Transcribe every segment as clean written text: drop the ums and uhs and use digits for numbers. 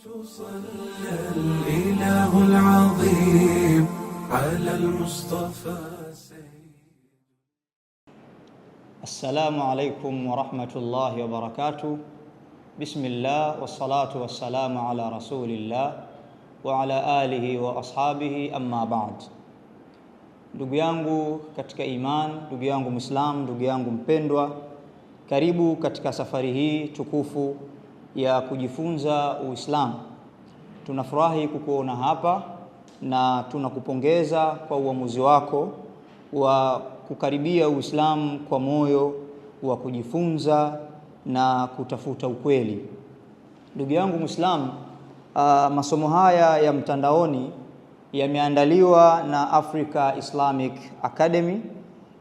صلى الإله العظيم على المصطفى. السلام عليكم ورحمة الله وبركاته. بسم الله والصلاة والسلام على رسول الله وعلى آله وأصحابه أما بعد. Ndugu yangu katika iman, ndugu yangu Muislam, ndugu yangu mpendwa, karibu katika safari hii tukufu ya kujifunza Uislamu. Tunafurahi kukuona hapa na tunakupongeza kwa uamuzi wako wa kukaribia Uislamu kwa moyo wa kujifunza na kutafuta ukweli. Ndugu yangu Muislam, masomo haya ya mtandaoni yameandaliwa na Africa Islamic Academy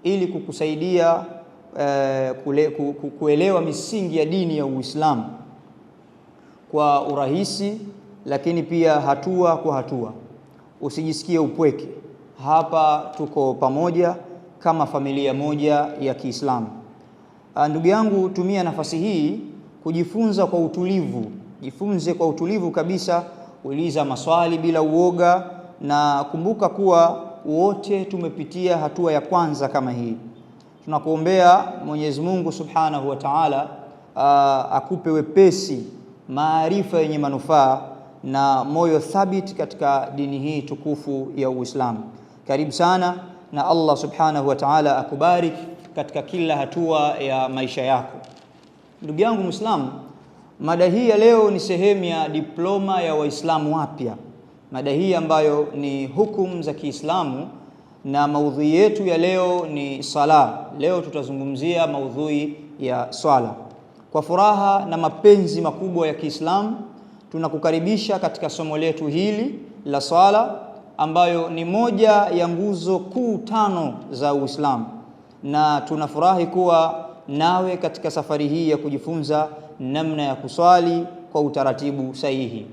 ili kukusaidia kuelewa misingi ya dini ya Uislamu kwa urahisi, lakini pia hatua kwa hatua. Usijisikie upweke. Hapa tuko pamoja kama familia moja ya Kiislamu. Ndugu yangu, tumia nafasi hii kujifunza kwa utulivu. Jifunze kwa utulivu kabisa, uliza maswali bila uoga, na kumbuka kuwa wote tumepitia hatua ya kwanza kama hii. Tunakuombea Mwenyezi Mungu Subhanahu wa Ta'ala akupe wepesi, maarifa yenye manufaa na moyo thabiti katika dini hii tukufu ya Uislamu. Karibu sana, na Allah Subhanahu wa Ta'ala akubariki katika kila hatua ya maisha yako. Ndugu yangu Muislamu, mada hii ya leo ni sehemu ya diploma ya Waislamu wapya. Mada hii ambayo ni hukumu za Kiislamu, na maudhui yetu ya leo ni sala. Leo tutazungumzia maudhui ya swala. Kwa furaha na mapenzi makubwa ya Kiislamu, tunakukaribisha katika somo letu hili la swala, ambayo ni moja ya nguzo kuu 5 za Uislamu, na tunafurahi kuwa nawe katika safari hii ya kujifunza namna ya kuswali kwa utaratibu sahihi.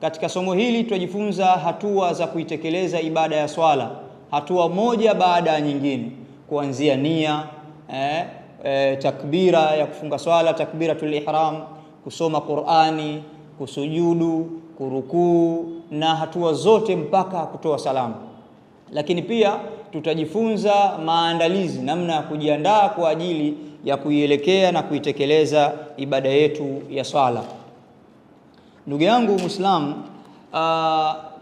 Katika somo hili tutajifunza hatua za kuitekeleza ibada ya swala, hatua moja baada ya nyingine, kuanzia nia, takbira ya kufunga swala, takbiratul ihram, kusoma Qur'ani, kusujudu, kurukuu, na hatua zote mpaka kutoa salamu. Lakini pia tutajifunza maandalizi, namna ya kujiandaa kwa ajili ya kuielekea na kuitekeleza ibada yetu ya swala. Ndugu yangu Muislamu,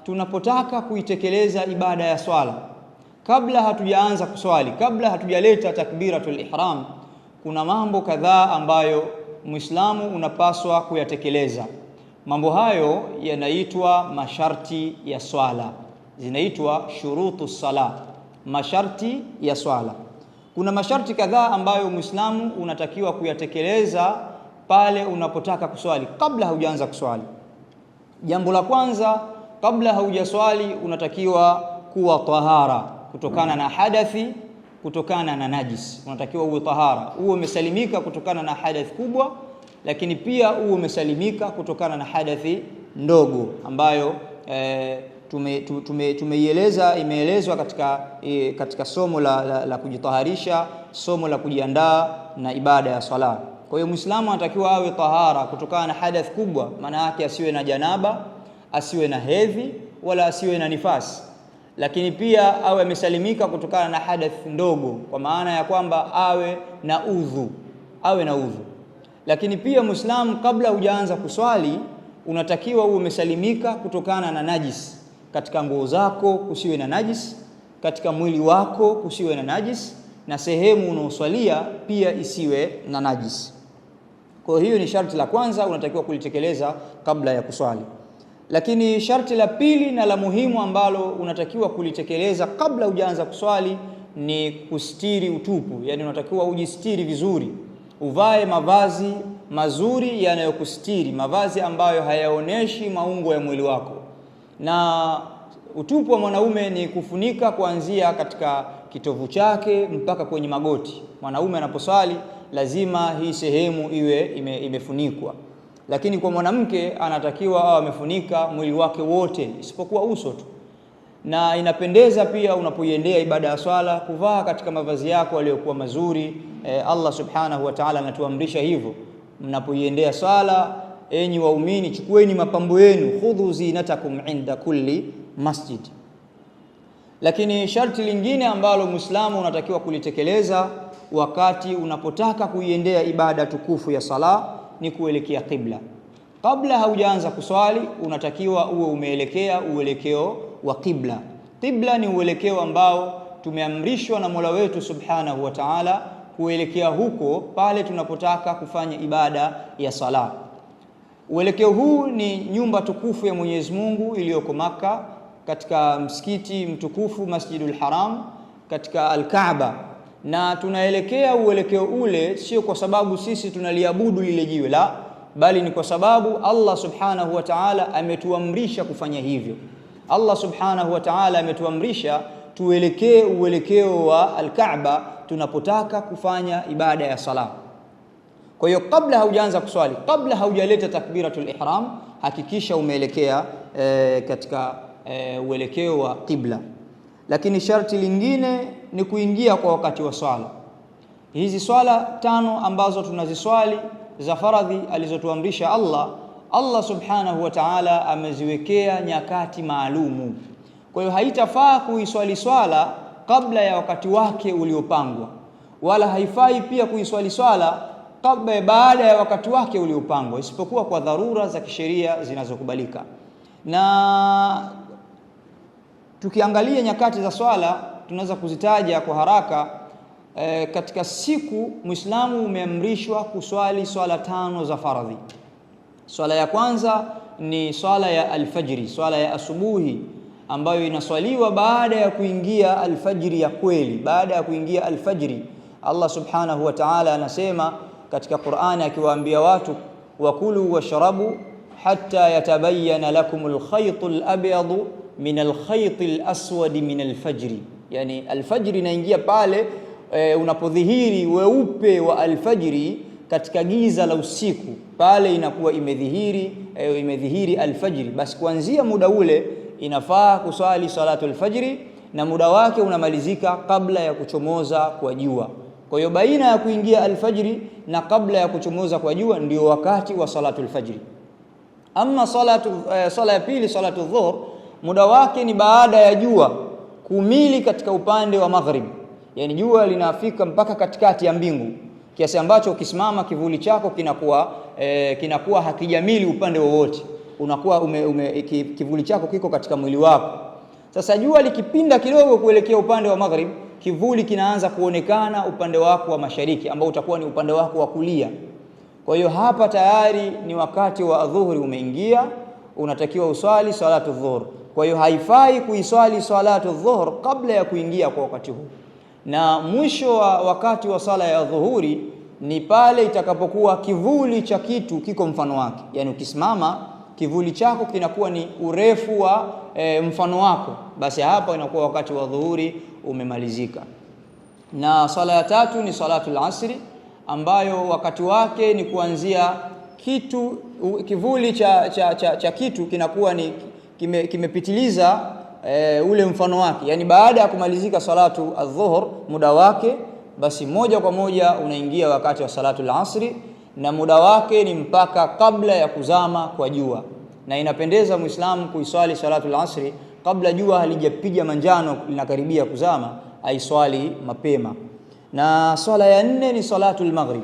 tunapotaka kuitekeleza ibada ya swala, kabla hatujaanza kuswali, kabla hatujaleta takbiratul ihram, kuna mambo kadhaa ambayo Muislamu unapaswa kuyatekeleza. Mambo hayo yanaitwa masharti ya swala, zinaitwa shurutu sala, masharti ya swala. Kuna masharti kadhaa ambayo Muislamu unatakiwa kuyatekeleza pale unapotaka kuswali, kabla haujaanza kuswali. Jambo la kwanza, kabla haujaswali unatakiwa kuwa tahara kutokana na hadathi, kutokana na najis. Unatakiwa uwe tahara, uwe umesalimika kutokana na hadathi kubwa, lakini pia uwe umesalimika kutokana na hadathi ndogo ambayo imeelezwa katika somo la kujitaharisha, somo la kujiandaa na ibada ya swala. Kwa hiyo Muislamu anatakiwa awe tahara kutokana na hadath kubwa, maana yake asiwe na janaba, asiwe na hedhi, wala asiwe na nifasi. Lakini pia awe amesalimika kutokana na hadath ndogo, kwa maana ya kwamba awe na udhu. Lakini pia Muislamu, kabla hujaanza kuswali, unatakiwa uwe umesalimika kutokana na najis. Katika nguo zako kusiwe na najis, katika mwili wako kusiwe na najis, na sehemu unaoswalia pia isiwe na najis. Kwa hiyo ni sharti la kwanza unatakiwa kulitekeleza kabla ya kuswali. Lakini sharti la pili na la muhimu ambalo unatakiwa kulitekeleza kabla hujaanza kuswali ni kustiri utupu. Yani unatakiwa ujistiri vizuri, uvae mavazi mazuri yanayokustiri, mavazi ambayo hayaoneshi maungo ya mwili wako. Na utupu wa mwanaume ni kufunika kuanzia katika kitovu chake mpaka kwenye magoti. Mwanaume anaposwali lazima hii sehemu iwe imefunikwa. Lakini kwa mwanamke anatakiwa awe amefunika mwili wake wote isipokuwa uso tu. Na inapendeza pia unapoiendea ibada ya swala kuvaa katika mavazi yako yaliyokuwa mazuri. Allah Subhanahu wa Ta'ala anatuamrisha hivyo. Mnapoiendea swala enyi waumini, chukueni mapambo yenu, khudhu zinatakum inda kulli masjid. Lakini sharti lingine ambalo Muislamu unatakiwa kulitekeleza wakati unapotaka kuiendea ibada tukufu ya sala ni kuelekea qibla. Kabla haujaanza kuswali unatakiwa uwe umeelekea uelekeo wa qibla. Qibla ni uelekeo ambao tumeamrishwa na Mola wetu Subhanahu wa Ta'ala kuelekea huko pale tunapotaka kufanya ibada ya sala. Uelekeo huu ni nyumba tukufu ya Mwenyezi Mungu iliyoko Makka, katika msikiti mtukufu Masjidul Haram, katika Al-Kaaba, na tunaelekea uelekeo ule sio kwa sababu sisi tunaliabudu lile jiwe, la, bali ni kwa sababu Allah Subhanahu wa Ta'ala ametuamrisha kufanya hivyo. Allah Subhanahu wa Ta'ala ametuamrisha tuelekee uelekeo wa Al-Kaaba tunapotaka kufanya ibada ya sala. Kwa hiyo kabla haujaanza kuswali, kabla haujaleta takbiratul ihram, hakikisha umeelekea katika uelekeo wa qibla. Lakini sharti lingine ni kuingia kwa wakati wa swala. Hizi swala 5 ambazo tunaziswali za faradhi alizotuamrisha Allah Subhanahu wa Ta'ala ameziwekea nyakati maalumu. Kwa hiyo haitafaa kuiswali swala kabla ya wakati wake uliopangwa, wala haifai pia kuiswali swala kabla baada ya wakati wake uliopangwa, isipokuwa kwa dharura za kisheria zinazokubalika. Na tukiangalia nyakati za swala tunaweza kuzitaja kwa haraka. Katika siku Muislamu umeamrishwa kuswali swala 5 za faradhi. Swala ya kwanza ni swala ya alfajiri, swala ya asubuhi, ambayo inaswaliwa baada ya kuingia alfajiri ya kweli. Baada ya kuingia alfajiri, Allah Subhanahu wa Ta'ala anasema katika Qur'ani akiwaambia watu, wakulu washrabu hatta yatabayyana lakumul khaytul abyadu min alkhaytil aswadi min alfajri. Yani alfajiri inaingia pale unapodhihiri weupe wa alfajiri katika giza la usiku, pale inakuwa imedhihiri alfajiri. Basi kuanzia muda ule inafaa kuswali salatu alfajiri, na muda wake unamalizika kabla ya kuchomoza kwa jua. Kwa hiyo baina ya kuingia alfajiri na kabla ya kuchomoza kwa jua ndio wakati wa salatu alfajiri. Ama sala ya pili, salatu dhuhur, muda wake ni baada ya jua kumili katika upande wa maghrib. Yani jua linafika mpaka katikati ya mbingu, kiasi ambacho ukisimama kivuli chako kinakuwa hakijamili upande wowote, unakuwa kivuli chako kiko katika mwili wako. Sasa jua likipinda kidogo kuelekea upande wa maghrib, kivuli kinaanza kuonekana upande wako wa mashariki, ambao utakuwa ni upande wako wa kulia. Kwa hiyo hapa tayari ni wakati wa adhuhuri umeingia, unatakiwa uswali salatu dhuhur. Kwa hiyo haifai kuiswali salatu dhuhur kabla ya kuingia kwa wakati huu. Na mwisho wa wakati wa sala ya dhuhuri ni pale itakapokuwa kivuli cha kitu kiko mfano wake. Yani ukisimama kivuli chako kinakuwa ni urefu wa mfano wako, basi hapa inakuwa wakati wa dhuhuri umemalizika. Na sala ya tatu ni salatul asri, ambayo wakati wake ni kuanzia kivuli cha kitu kinakuwa ni kimepitiliza ule mfano wake. Yani baada ya kumalizika salatu adh-dhuhr muda wake, basi moja kwa moja unaingia wakati wa salatul asri, na muda wake ni mpaka kabla ya kuzama kwa jua. Na inapendeza Muislamu kuiswali salatul asri kabla jua halijapiga manjano linakaribia kuzama, aiswali mapema. Na swala ya 4 ni salatul maghrib,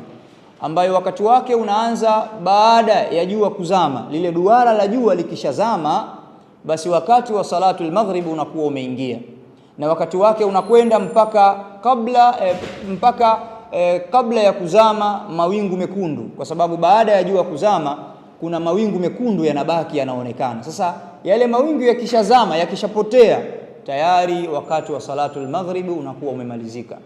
ambayo wakati wake unaanza baada ya jua kuzama. Lile duara la jua likishazama, basi wakati wa salatul maghrib unakuwa umeingia, na wakati wake unakwenda mpaka kabla ya kuzama mawingu mekundu, kwa sababu baada ya jua kuzama kuna mawingu mekundu yanabaki yanaonekana. Sasa yale mawingu yakishazama, yakishapotea, tayari wakati wa salatul maghrib unakuwa umemalizika.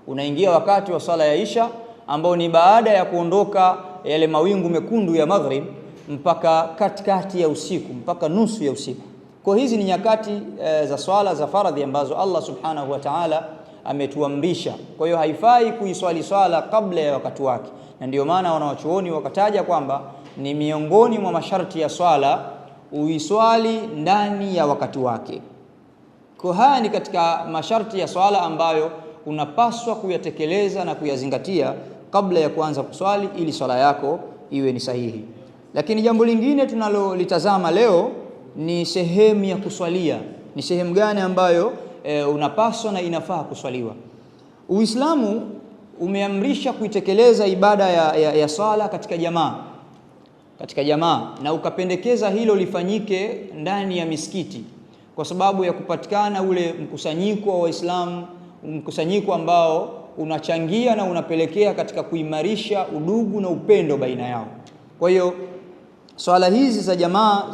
Unaingia wakati wa sala ya isha, ambao ni baada ya kuondoka yale mawingu mekundu ya maghrib mpaka katikati ya usiku, mpaka nusu ya usiku. Kwa hizi ni nyakati za swala za faradhi ambazo Allah Subhanahu wa Ta'ala ametuamrisha. Kwa hiyo haifai kuiswali swala kabla ya wakati wake, na ndio maana wanawachuoni wakataja kwamba ni miongoni mwa masharti ya swala uiswali ndani ya wakati wake. Kwa haya ni katika masharti ya swala ambayo unapaswa kuyatekeleza na kuyazingatia kabla ya kuanza kuswali, ili swala yako iwe ni sahihi. Lakini jambo lingine tunalolitazama leo ni sehemu ya kuswalia. Ni sehemu gani ambayo unapaswa na inafaa kuswaliwa? Uislamu umeamrisha kuitekeleza ibada ya sala katika jamaa na ukapendekeza hilo lifanyike ndani ya misikiti kwa sababu ya kupatikana ule mkusanyiko wa Waislamu, mkusanyiko ambao unachangia na unapelekea katika kuimarisha udugu na upendo baina yao. Kwa hiyo swala hizi za jamaa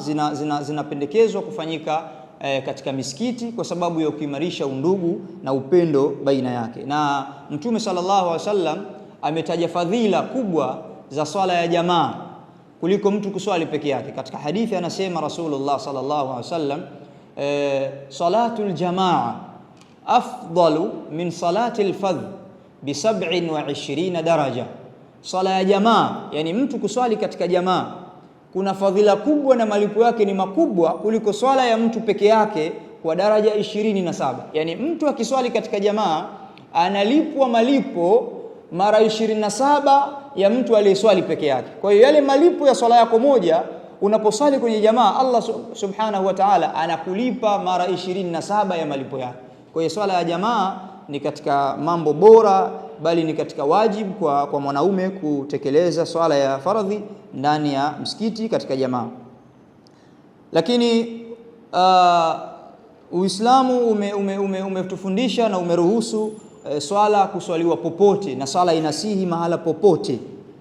zinapendekezwa kufanyika katika misikiti kwa sababu ya kuimarisha undugu na upendo baina yake. Na Mtume sallallahu alaihi wasallam ametaja fadhila kubwa za swala ya jamaa kuliko mtu kuswali peke yake. Katika hadithi anasema Rasulullah sallallahu alaihi wasallam, salatul jamaa afdalu min salati al-fadh bi 27 daraja. Sala ya jamaa, yani mtu kuswali katika jamaa, kuna fadhila kubwa na malipo yake ni makubwa kuliko swala ya mtu peke yake kwa daraja 27. Yani mtu akiswali katika jamaa analipwa malipo mara 27 ya mtu aliyeswali peke yake. Kwa hiyo yale malipo ya swala yako moja unaposwali kwenye jamaa, Allah subhanahu wa ta'ala anakulipa mara 27 ya malipo yake. Kwa hiyo swala ya jamaa ni katika mambo bora, bali ni katika wajibu kwa mwanaume kutekeleza swala ya faradhi ndani ya msikiti katika jamaa. Lakini Uislamu umetufundisha na umeruhusu swala kuswaliwa popote, na swala inasihi mahala popote.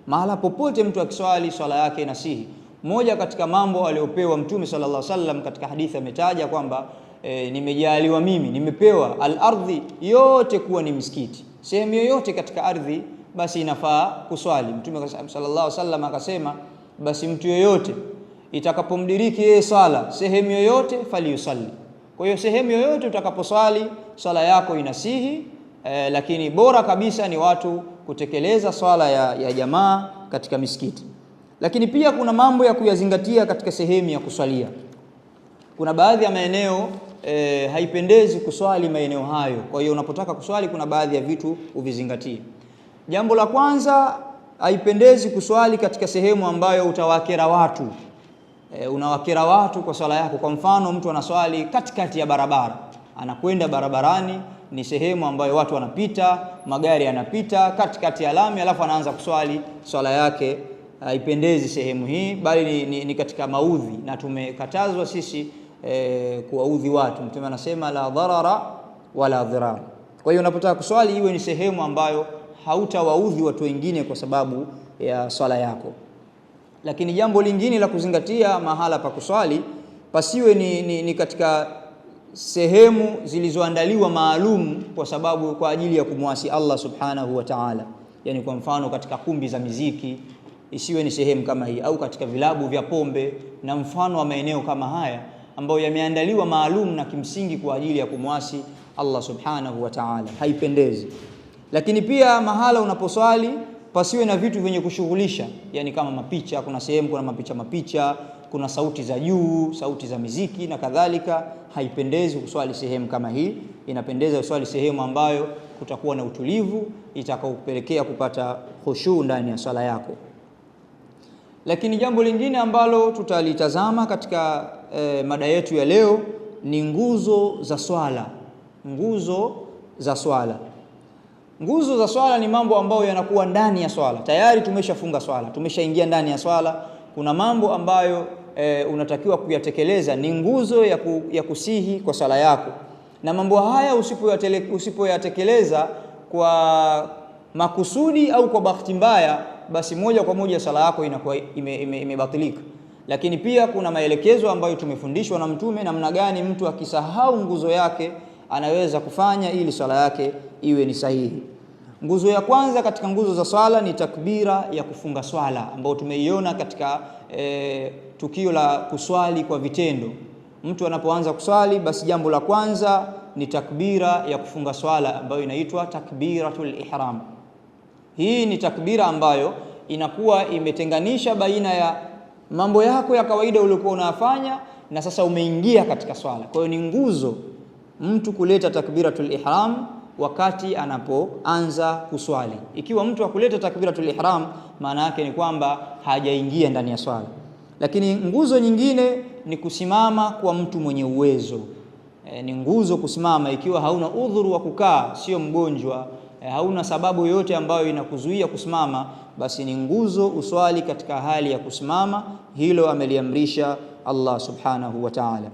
Mahala popote mtu akiswali swala yake inasihi. Moja katika mambo aliyopewa Mtume sallallahu alaihi wasallam katika hadithi ametaja kwamba nimejaliwa mimi, nimepewa al-ardhi yote kuwa ni msikiti. Sehemu yoyote katika ardhi basi inafaa kuswali. Mtume sallallahu alaihi wasallam akasema, basi mtu yoyote itakapomdiriki yeye sala sehemu yoyote falyusalli. Kwa hiyo sehemu yoyote utakaposwali swala yako inasihi, lakini bora kabisa ni watu kutekeleza swala ya jamaa katika misikiti. Lakini pia kuna mambo ya kuyazingatia katika sehemu ya kuswalia. Kuna baadhi ya maeneo haipendezi kuswali maeneo hayo. Kwa hiyo unapotaka kuswali kuna baadhi ya vitu uvizingatie. Jambo la kwanza, haipendezi kuswali katika sehemu ambayo utawakera watu. Unawakera watu kwa swala yako. Kwa mfano mtu anaswali katikati ya barabara, anakwenda barabarani, ni sehemu ambayo watu wanapita, magari yanapita katikati ya lami, alafu anaanza kuswali swala yake. Haipendezi sehemu hii, bali ni katika maudhi, na tumekatazwa sisi kuwaudhi watu. Mtume anasema la dharara wala dhirar. Kwa hiyo unapotaka kuswali iwe ni sehemu ambayo hautawaudhi watu wengine kwa sababu ya swala yako. Lakini jambo lingine la kuzingatia mahala pa kuswali, pasiwe ni katika sehemu zilizoandaliwa maalum kwa ajili ya kumwasi Allah subhanahu wa ta'ala. Yani kwa mfano katika kumbi za miziki, isiwe ni sehemu kama hii, au katika vilabu vya pombe na mfano wa maeneo kama haya ambayo yameandaliwa maalum na kimsingi kwa ajili ya kumwasi Allah subhanahu wa ta'ala, haipendezi. Lakini pia mahala unaposwali pasiwe na vitu vyenye kushughulisha, yani kama mapicha. Kuna sehemu kuna mapicha, kuna sauti za juu, sauti za miziki na kadhalika. Haipendezi kuswali sehemu kama hii. Inapendeza uswali sehemu ambayo kutakuwa na utulivu itakaopelekea kupata khushu ndani ya swala yako. Lakini jambo lingine ambalo tutalitazama katika mada yetu ya leo ni nguzo za swala. Nguzo za swala. Nguzo za swala ni mambo ambayo yanakuwa ndani ya swala. Tayari tumeshafunga swala, tumeshaingia ndani ya swala. Kuna mambo ambayo unatakiwa kuyatekeleza, ni nguzo ya kusihi kwa swala yako. Na mambo haya usipoyatekeleza kwa makusudi au kwa bahati mbaya, basi moja kwa moja sala yako inakuwa imebatilika. Lakini pia kuna maelekezo ambayo tumefundishwa na Mtume namna gani mtu akisahau nguzo yake anaweza kufanya ili swala yake iwe ni sahihi. Nguzo ya kwanza katika nguzo za swala ni takbira ya kufunga swala, ambayo tumeiona katika tukio la kuswali kwa vitendo. Mtu anapoanza kuswali, basi jambo la kwanza ni takbira ya kufunga swala ambayo inaitwa takbiratul ihram. Hii ni takbira ambayo inakuwa imetenganisha baina ya mambo yako ya kawaida uliokuwa unayafanya na sasa umeingia katika swala. Kwa hiyo ni nguzo mtu kuleta takbiratul ihram wakati anapoanza kuswali. Ikiwa mtu hakuleta takbiratul ihram, maana yake ni kwamba hajaingia ndani ya swala. Lakini nguzo nyingine ni kusimama kwa mtu mwenye uwezo. Ni nguzo kusimama ikiwa hauna udhuru wa kukaa, sio mgonjwa, hauna sababu yoyote ambayo inakuzuia kusimama, basi ni nguzo uswali katika hali ya kusimama. Hilo ameliamrisha Allah subhanahu wa ta'ala.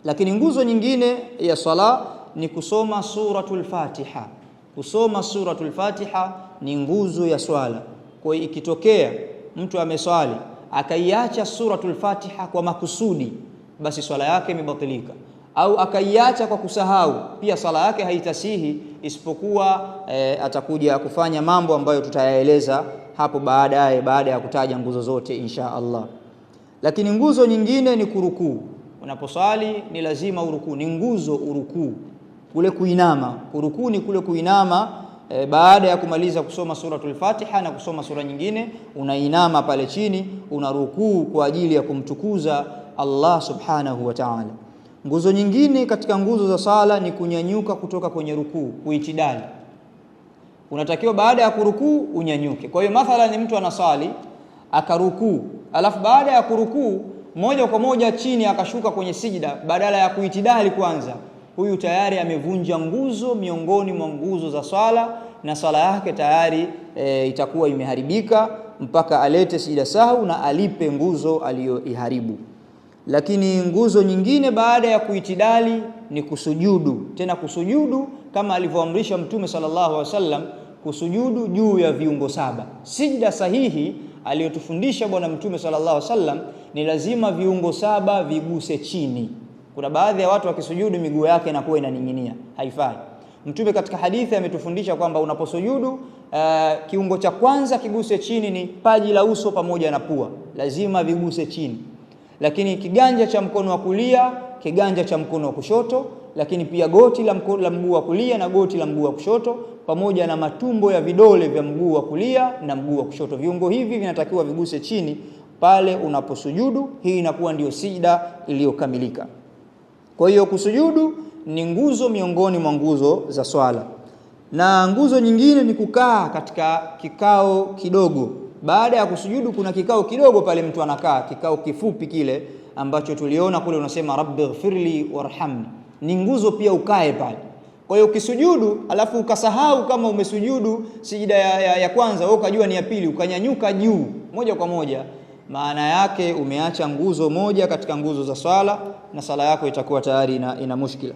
Lakini nguzo nyingine ya sala ni kusoma suratul Fatiha. Kusoma suratul Fatiha ni nguzo ya swala. Kwa hiyo ikitokea mtu ameswali akaiacha suratul Fatiha kwa makusudi, basi swala yake imebatilika, au akaiacha kwa kusahau, pia swala yake haitasihi, isipokuwa atakuja kufanya mambo ambayo tutayaeleza hapo baadaye, baada ya kutaja nguzo zote insha Allah. Lakini nguzo nyingine ni kurukuu. Unaposwali ni lazima urukuu, ni nguzo urukuu, kule kuinama. Kurukuu ni kule kuinama baada ya kumaliza kusoma suratul Fatiha na kusoma sura nyingine, unainama pale chini, unarukuu kwa ajili ya kumtukuza Allah subhanahu wa ta'ala. Nguzo nyingine katika nguzo za sala ni kunyanyuka kutoka kwenye rukuu, kuitidali. Unatakiwa baada ya kurukuu unyanyuke. Kwa hiyo mathalan mtu anasali akarukuu, alafu baada ya kurukuu moja kwa moja chini akashuka kwenye sijida badala ya kuitidali kwanza, huyu tayari amevunja nguzo miongoni mwa nguzo za swala, na swala yake tayari itakuwa imeharibika mpaka alete sijida sahau na alipe nguzo aliyoiharibu. Lakini nguzo nyingine baada ya kuitidali ni kusujudu. Tena kusujudu kama alivyoamrisha Mtume sallallahu alaihi wasallam, kusujudu juu ya viungo 7. Sijida sahihi aliyotufundisha bwana Mtume sallallahu alaihi wasallam ni lazima viungo 7 viguse chini. Kuna baadhi ya watu wakisujudu miguu yake inakuwa inaning'inia, haifai. Mtume katika hadithi ametufundisha kwamba unaposujudu kiungo cha kwanza kiguse chini ni paji la uso pamoja na pua, lazima viguse chini. Lakini kiganja cha mkono wa kulia, kiganja cha mkono wa kushoto, lakini pia goti la mguu wa kulia na goti la mguu wa kushoto, pamoja na matumbo ya vidole vya mguu wa kulia na mguu wa kushoto. Viungo hivi vinatakiwa viguse chini pale unaposujudu. Hii inakuwa ndio sijda iliyokamilika. Kwa hiyo kusujudu ni nguzo miongoni mwa nguzo za swala. Na nguzo nyingine ni kukaa katika kikao kidogo. Baada ya kusujudu kuna kikao kidogo pale mtu anakaa, kikao kifupi kile ambacho tuliona kule, unasema rabbighfirli warhamni. Ni nguzo pia ukae pale. Kwa hiyo ukisujudu alafu ukasahau kama umesujudu sijida ya kwanza, wewe ukajua ni ya pili, ukanyanyuka juu moja kwa moja, maana yake umeacha nguzo moja katika nguzo za swala, na sala yako itakuwa tayari ina mushkila.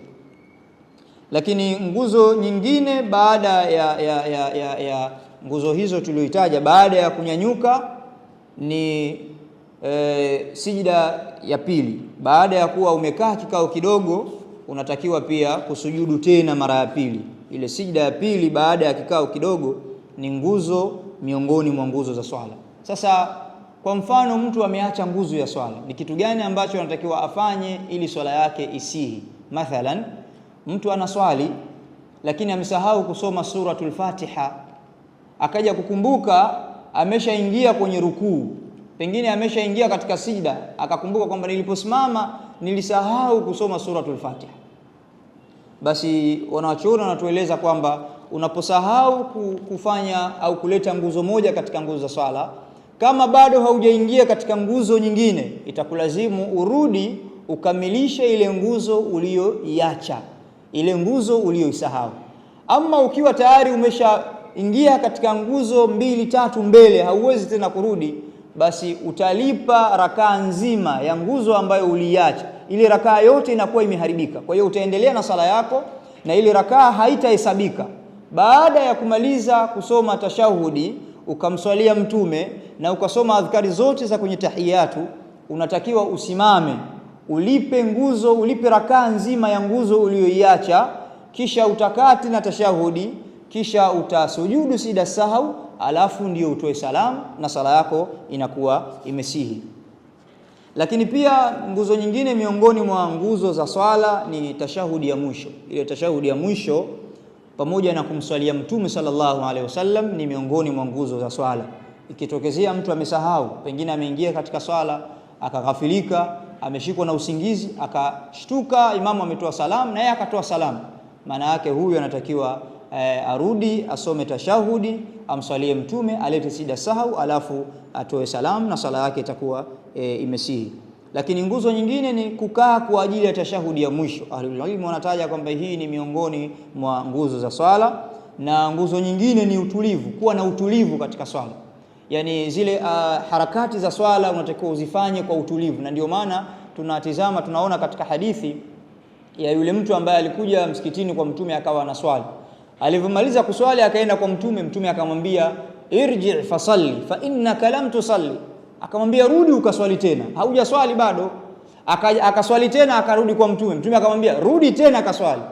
Lakini nguzo nyingine baada ya nguzo hizo tulioitaja, baada ya kunyanyuka ni sijida ya pili. Baada ya kuwa umekaa kikao kidogo, unatakiwa pia kusujudu tena mara ya pili. Ile sijida ya pili baada ya kikao kidogo ni nguzo miongoni mwa nguzo za swala. Sasa kwa mfano mtu ameacha nguzo ya swala, ni kitu gani ambacho anatakiwa afanye ili swala yake isihi? Mathalan mtu anaswali lakini amesahau kusoma suratul Fatiha, akaja kukumbuka ameshaingia kwenye rukuu, pengine ameshaingia katika sijda, akakumbuka kwamba niliposimama nilisahau kusoma suratul Fatiha. Basi wanawachuoni wanatueleza kwamba unaposahau kufanya au kuleta nguzo moja katika nguzo za swala, kama bado haujaingia katika nguzo nyingine, itakulazimu urudi ukamilishe ile nguzo uliyoiacha, ile nguzo uliyoisahau. Ama ukiwa tayari umeshaingia katika nguzo 2-3 mbele, hauwezi tena kurudi, basi utalipa rakaa nzima ya nguzo ambayo uliacha. Ile rakaa yote inakuwa imeharibika. Kwa hiyo utaendelea na sala yako na ile rakaa haitahesabika. Baada ya kumaliza kusoma tashahudi, ukamswalia Mtume na ukasoma adhkari zote za kwenye tahiyatu, unatakiwa usimame, ulipe rakaa nzima ya nguzo uliyoiacha, kisha utakati na tashahudi, kisha utasujudu sijda sahau, alafu ndio utoe salamu na sala yako inakuwa imesihi. Lakini pia nguzo nyingine miongoni mwa nguzo za swala ni tashahudi ya mwisho. Ile tashahudi ya mwisho pamoja na kumswalia Mtume sallallahu alaihi wasallam ni miongoni mwa nguzo za swala. Ikitokezea mtu amesahau, pengine ameingia katika swala akaghafilika, ameshikwa na usingizi, akashtuka imamu ametoa salamu na yeye akatoa salamu, maana yake huyu anatakiwa arudi asome tashahudi, amswalie Mtume, alete sijda sahau, alafu atoe salamu na sala yake itakuwa imesihi. Lakini nguzo nyingine ni kukaa kwa ajili ya tashahudi ya mwisho. Ahlul ilm wanataja kwamba hii ni miongoni mwa nguzo za swala. Na nguzo nyingine ni utulivu, kuwa na utulivu katika swala. Yani zile harakati za swala unatakiwa uzifanye kwa utulivu, na ndio maana tunaona katika hadithi ya yule mtu ambaye alikuja msikitini kwa Mtume akawa anaswali. Alivyomaliza kuswali akaenda kwa Mtume akamwambia irji fasalli fa innaka lam tusalli, akamwambia rudi ukaswali tena, haujaswali bado. Akaswali tena akarudi kwa Mtume akamwambia rudi tena akaswali.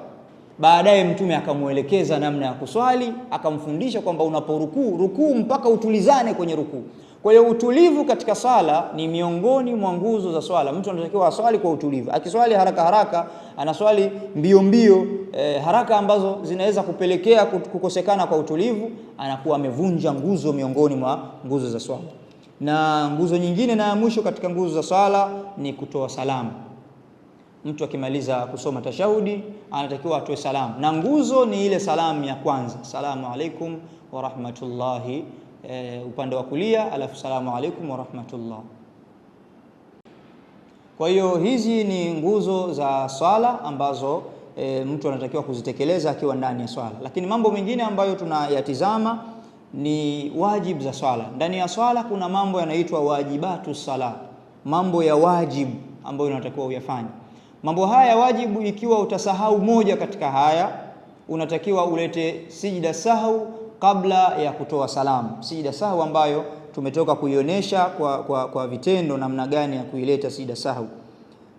Baadaye Mtume akamuelekeza namna ya kuswali, akamfundisha kwamba unaporukuu mpaka utulizane kwenye rukuu. Kwa hiyo utulivu katika sala ni miongoni mwa nguzo za swala. Mtu anatakiwa aswali kwa utulivu. Akiswali haraka anaswali mbio haraka ambazo zinaweza kupelekea kukosekana kwa utulivu, anakuwa amevunja nguzo miongoni mwa nguzo za swala. Na nguzo nyingine na mwisho katika nguzo za swala ni kutoa salamu. Mtu akimaliza kusoma tashahudi anatakiwa atoe salamu, na nguzo ni ile salamu ya kwanza, salamu alaikum wa rahmatullahi, upande wa kulia, alafu salamu alaikum wa rahmatullah. Kwa hiyo hizi ni nguzo za swala ambazo mtu anatakiwa kuzitekeleza akiwa ndani ya swala. Lakini mambo mengine ambayo tunayatizama ni wajib za swala. Ndani ya swala kuna mambo yanaitwa wajibatu sala, mambo ya wajibu ambayo unatakiwa uyafanye. Mambo haya wajibu, ikiwa utasahau moja katika haya, unatakiwa ulete sijda sahau kabla ya kutoa salamu. Sijda sahau ambayo tumetoka kuionyesha kwa vitendo namna gani ya kuileta sijda sahau.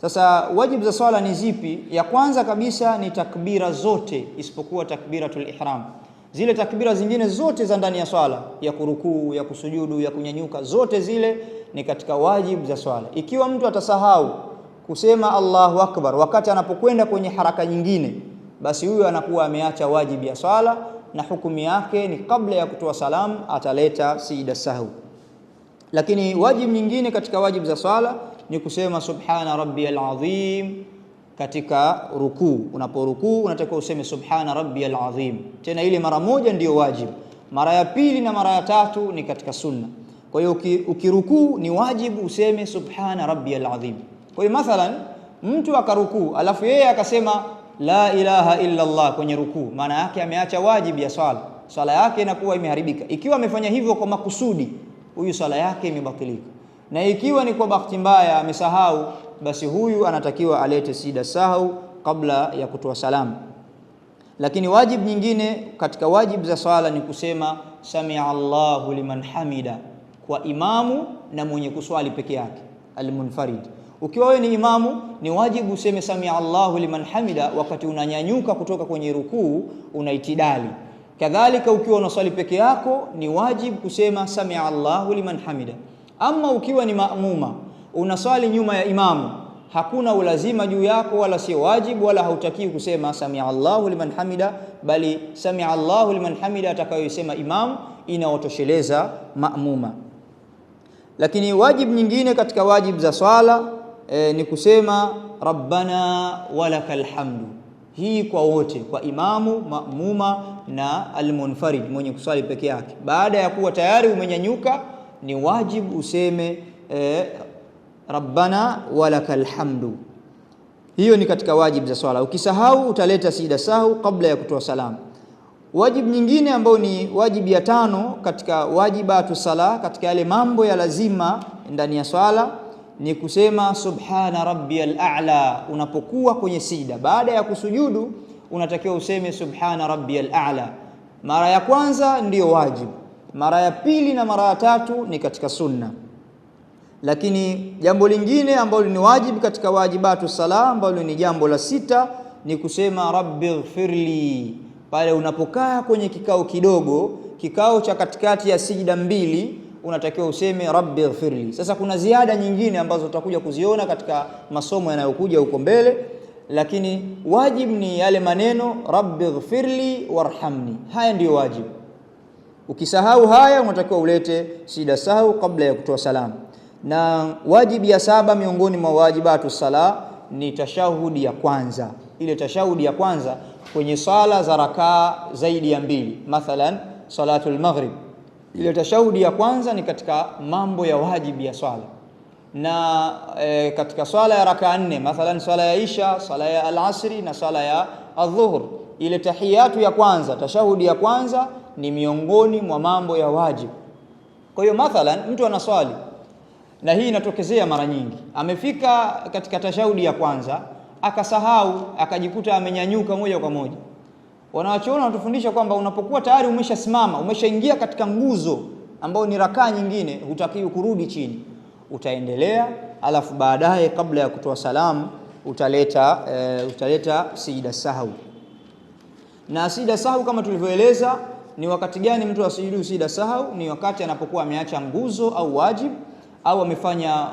Sasa wajibu za swala ni zipi? Ya kwanza kabisa ni takbira zote isipokuwa takbiratul ihram. Zile takbira zingine zote za ndani ya swala, ya kurukuu, ya kusujudu, ya kunyanyuka, zote zile ni katika wajibu za swala. Ikiwa mtu atasahau kusema Allahu Akbar wakati anapokwenda kwenye haraka nyingine, basi huyo anakuwa ameacha wajibu ya swala, na hukumu yake ni kabla ya kutoa salamu ataleta sijda sahwi. Lakini wajibu nyingine katika wajibu za swala ni kusema subhana rabbiyal azim katika rukuu. Unaporukuu unatakiwa useme subhana rabbiyal azim, tena ile mara moja ndiyo wajibu, mara ya pili na mara ya tatu ni katika sunna. Kwa hiyo ukirukuu ni wajibu useme subhana rabbiyal azim. Kwa hiyo mathalan mtu akarukuu alafu yeye akasema la ilaha illa Allah kwenye rukuu, maana yake ameacha wajibu ya swala, swala yake inakuwa imeharibika. Ikiwa amefanya hivyo kwa makusudi, huyu swala yake imebatilika. Na ikiwa ni kwa bahati mbaya amesahau, basi huyu anatakiwa alete sijda sahau kabla ya kutoa salamu. Lakini wajibu nyingine katika wajibu za swala ni kusema sami'a Allahu liman hamida kwa imamu na mwenye kuswali peke yake, al-munfarid. Ukiwa wewe ni imamu ni wajibu useme sami'a Allahu liman hamida wakati unanyanyuka kutoka kwenye rukuu unaitidali. Kadhalika ukiwa unaswali peke yako ni wajibu kusema sami'a Allahu liman hamida. Ama ukiwa ni maamuma unaswali nyuma ya imamu, hakuna ulazima juu yako, wala si wajibu, wala hautakiwi kusema sami'a Allahu liman hamida, bali sami'a Allahu liman hamida atakayosema imamu inaotosheleza maamuma. Lakini wajibu nyingine katika wajibu za swala ni kusema rabbana walakal hamdu. Hii kwa wote, kwa imamu, maamuma na almunfarid mwenye kuswali peke yake. Baada ya kuwa tayari umenyanyuka ni wajibu useme rabbana walakal hamdu. Hiyo ni katika wajibu za swala. Ukisahau utaleta sijda sahau kabla ya kutoa salamu. Wajibu nyingine ambao ni wajibu ya tano katika wajibatu sala, katika yale mambo ya lazima ndani ya swala ni kusema subhana rabbiyal a'la unapokuwa kwenye sijda. Baada ya kusujudu unatakiwa useme subhana rabbiyal a'la. Mara ya kwanza ndiyo wajibu, mara ya pili na mara ya tatu ni katika sunna. Lakini jambo lingine ambalo ni wajibu katika wajibatu sala, ambalo ni jambo la sita, ni kusema rabbighfirli. Pale unapokaa kwenye kikao kidogo, kikao cha katikati ya sijda mbili, unatakiwa useme rabbighfirli. Sasa kuna ziada nyingine ambazo tutakuja kuziona katika masomo yanayokuja huko mbele, lakini wajibu ni yale maneno rabbighfirli warhamni. Haya ndiyo wajibu. Ukisahau haya unatakiwa ulete sijda sahau kabla ya kutoa salamu. Na wajibu ya saba miongoni mwa wajibatu sala ni tashahudi ya kwanza. Ile tashahudi ya kwanza kwenye sala za rakaa zaidi ya mbili, mathalan salatul maghrib, ile tashahudi ya kwanza ni katika mambo ya wajibu ya swala. Na katika swala ya rakaa 4, mathalan swala ya isha, swala ya al-asri na swala ya adhuhur, ile tahiyatu ya kwanza, tashahudi ya kwanza ni miongoni mwa mambo ya wajibu. Kwa hiyo mathalan mtu anaswali, na hii inatokezea mara nyingi, amefika katika tashahudi ya kwanza akasahau, akajikuta amenyanyuka moja kwa moja. Wanawachuoni wanatufundisha kwamba unapokuwa tayari umeshasimama, umeshaingia katika nguzo ambao ni rakaa nyingine, hutakiwi kurudi chini, utaendelea, alafu baadaye kabla ya kutoa salamu utaleta sijida sahwi. Na sijida sahwi kama tulivyoeleza, ni wakati gani mtu asujudu sijida sahwi? Ni wakati anapokuwa ameacha nguzo au wajibu, au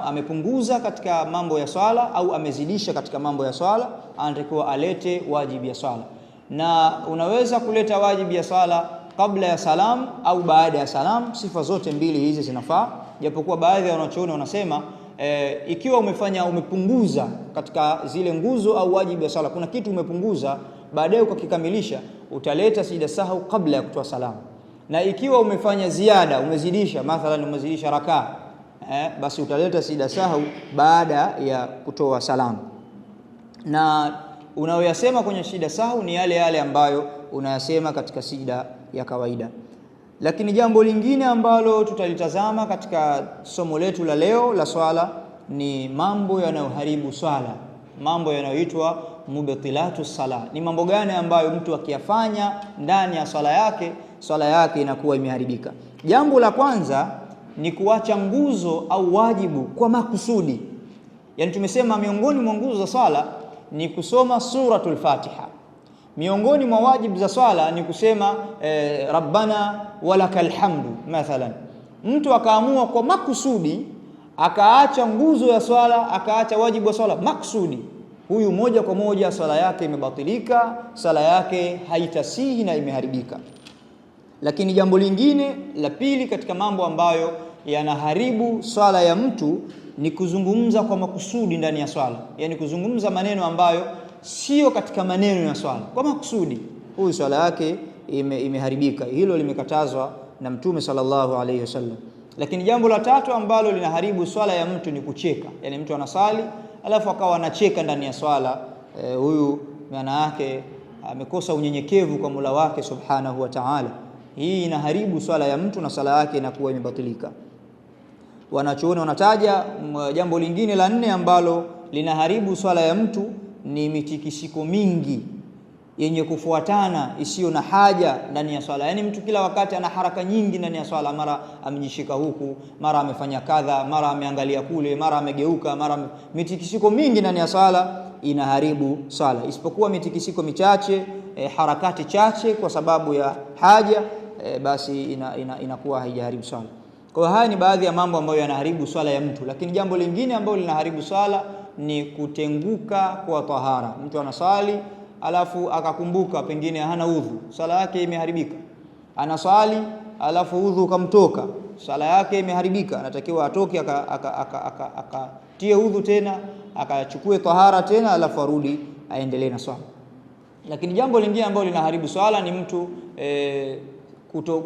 amepunguza katika mambo ya swala, au amezidisha katika mambo ya swala, anatakiwa alete wajibu ya swala. Na unaweza kuleta wajibu ya swala kabla ya salamu au baada ya salamu. Sifa zote mbili hizi zinafaa, japokuwa baadhi ya wanachuoni wanasema ikiwa umepunguza katika zile nguzo au wajibu ya swala, kuna kitu umepunguza, baadaye ukakikamilisha, utaleta sijida sahwi kabla ya kutoa salamu. Na ikiwa umefanya ziada, umezidisha, mathalan umezidisha rakaa, basi utaleta sijida sahwi baada ya kutoa salamu. Na unayoyasema kwenye sijida sahwi ni yale yale ambayo unayasema katika sijida ya kawaida. Lakini jambo lingine ambalo tutalitazama katika somo letu la leo la swala ni mambo yanayoharibu swala, mambo yanayoitwa mubtilatu sala. Ni mambo gani ambayo mtu akiyafanya ndani ya swala yake inakuwa imeharibika? Jambo la kwanza ni kuacha nguzo au wajibu kwa makusudi. Yani tumesema miongoni mwa nguzo za swala ni kusoma suratul Fatiha. Miongoni mwa wajibu za swala ni kusema rabbana walakal hamdu mathalan. Mtu akaamua kwa makusudi akaacha nguzo ya swala, akaacha wajibu wa swala makusudi, huyu moja kwa moja swala yake imebatilika, swala yake haitasihi na imeharibika. Lakini jambo lingine la pili katika mambo ambayo yanaharibu swala ya mtu ni kuzungumza kwa makusudi ndani ya swala, yani kuzungumza maneno ambayo sio katika maneno ya swala kwa makusudi, huyu swala yake imeharibika. Hilo limekatazwa na Mtume sallallahu alayhi wasallam. Lakini jambo la tatu ambalo linaharibu swala ya mtu ni kucheka, yani mtu anasali alafu akawa anacheka ndani ya swala, huyu maana yake amekosa unyenyekevu kwa Mola wake subhanahu wa ta'ala. Hii inaharibu swala ya mtu na swala yake inakuwa imebatilika. Wanachuoni wanataja jambo lingine la 4 ambalo linaharibu swala ya mtu ni mitikisiko mingi yenye kufuatana isiyo na haja ndani ya swala. Yani mtu kila wakati ana haraka nyingi ndani ya swala, mara amejishika huku, mara amefanya kadha, mara ameangalia kule, mara amegeuka, mitikisiko mingi ndani ya swala inaharibu swala. Isipokuwa mitikisiko michache, harakati chache kwa sababu ya haja, basi inakuwa haijaharibu swala. Kwa hiyo haya ni baadhi ya mambo ambayo yanaharibu swala ya mtu. Lakini jambo lingine ambalo linaharibu swala ni kutenguka kwa tahara. Mtu anasali alafu akakumbuka pengine hana udhu, swala yake imeharibika. Anasali alafu udhu ukamtoka, swala yake imeharibika. Anatakiwa atoke akatie udhu tena, akachukue tahara tena, alafu arudi aendelee na swala. Lakini jambo lingine ambalo linaharibu swala ni mtu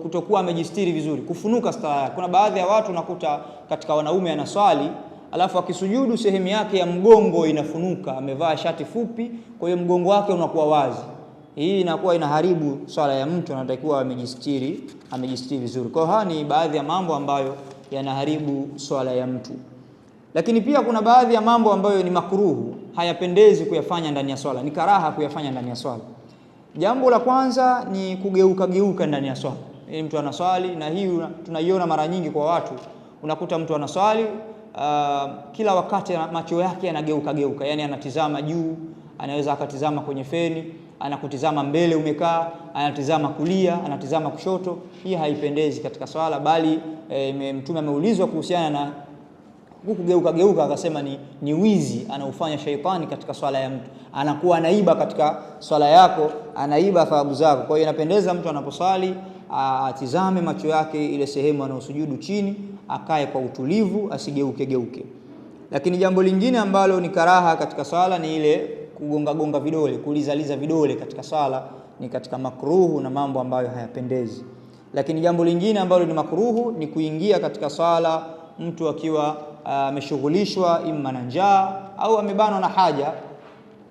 kutokuwa amejistiri vizuri, kufunuka stara yake. Kuna baadhi ya watu nakuta katika wanaume anaswali alafu akisujudu sehemu yake ya mgongo inafunuka, amevaa shati fupi, kwa hiyo mgongo wake unakuwa wazi. Hii inakuwa inaharibu swala ya mtu, anatakiwa amejistiri vizuri. Kwa hiyo ni baadhi ya mambo ambayo yanaharibu swala ya mtu. Lakini pia kuna baadhi ya mambo ambayo ni makruhu, hayapendezi kuyafanya ndani ya swala, ni karaha kuyafanya ndani ya swala. Jambo la kwanza ni kugeuka ndani ya swala. Mtu anaswali, na hii tunaiona mara nyingi kwa watu, unakuta mtu anaswali kila wakati macho yake yanageuka, yani anatizama juu, anaweza akatizama kwenye feni, anakutizama mbele umekaa, anatizama kulia, anatizama kushoto. Hii haipendezi katika swala, bali Mtume ameulizwa kuhusiana na kugeuka akasema ni wizi anaufanya shaitani katika swala ya mtu, anakuwa anaiba katika swala yako, anaiba thawabu zako. Kwa hiyo inapendeza mtu anaposali atizame macho yake ile sehemu anaosujudu chini, akae kwa utulivu, asigeuke. Lakini jambo lingine ambalo ni karaha katika swala ni ile kugonga vidole, kulizaliza vidole katika swala, ni katika makruhu na mambo ambayo hayapendezi. Lakini jambo lingine ambalo ni makruhu ni kuingia katika swala mtu akiwa ameshughulishwa imma na njaa au amebanwa na haja,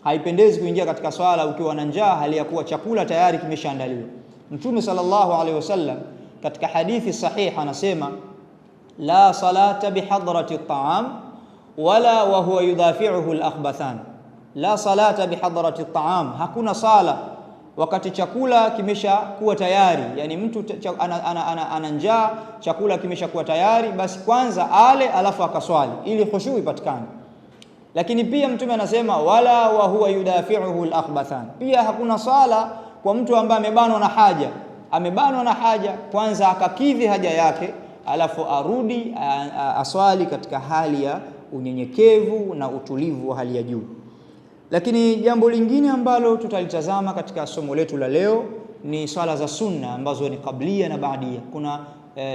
haipendezi kuingia katika swala ukiwa na njaa hali ya kuwa chakula tayari kimeshaandaliwa. Mtume sallallahu alaihi wasallam katika hadithi sahiha anasema, la salata bihadrati at-ta'am wala wa huwa yudafi'uhu al-akhbathan. La salata bihadrati at-ta'am, hakuna sala wakati chakula kimesha kuwa tayari. Yani mtu ana njaa, chakula kimesha kuwa tayari, basi kwanza ale alafu akaswali ili khushu ipatikane. Lakini pia Mtume anasema wala wa huwa yudafi'uhu al-akhbathan, pia hakuna sala kwa mtu ambaye amebanwa na haja, kwanza akakidhi haja yake alafu arudi aswali katika hali ya unyenyekevu na utulivu wa hali ya juu. Lakini jambo lingine ambalo tutalitazama katika somo letu la leo ni swala za sunna ambazo ni kablia na baadia. Kuna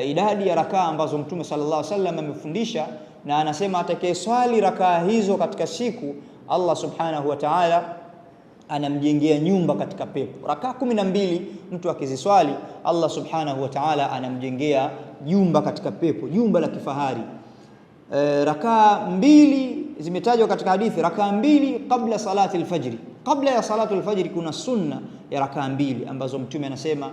idadi ya rakaa ambazo Mtume sallallahu alaihi wasallam amefundisha, na anasema atakayeswali rakaa hizo katika siku, Allah subhanahu wa ta'ala anamjengea nyumba katika pepo. Rakaa 12 mtu akiziswali, Allah subhanahu wa ta'ala anamjengea jumba katika pepo, jumba la kifahari. Rakaa 2 zimetajwa katika hadithi, rakaa 2 kabla salati al-fajri. Kabla ya salatu al-fajri kuna sunna ya rakaa 2 ambazo Mtume anasema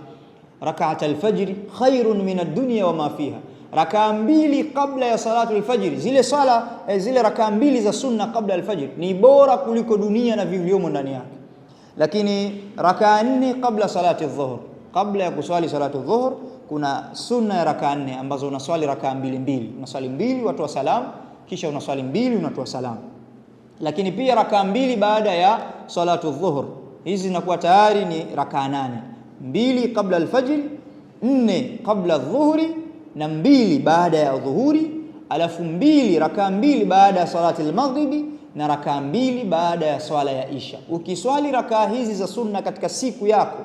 rak'at al-fajri khairun min ad-dunya wa ma fiha. Rakaa 2 kabla ya salatu al-fajri, zile rakaa 2 za sunna kabla al-fajri ni bora kuliko dunia na vilivyomo ndani yake. Lakini rakaa 4 kabla salati adh-dhuhr, kabla ya kuswali salatu adh-dhuhr kuna sunna ya rakaa 4 ambazo unaswali rakaa 2, unaswali 2 watoa salam, kisha unaswali 2 unatoa salam. Lakini pia rakaa 2 baada ya salatu adh-dhuhr, hizi zinakuwa tayari ni rakaa 8. 2 kabla al-fajr, 4 kabla adh-dhuhri na 2 baada ya dhuhuri, alafu 2 rakaa 2 baada ya salati al-maghribi na rakaa 2 baada ya swala ya isha. Ukiswali rakaa hizi za sunna katika siku yako,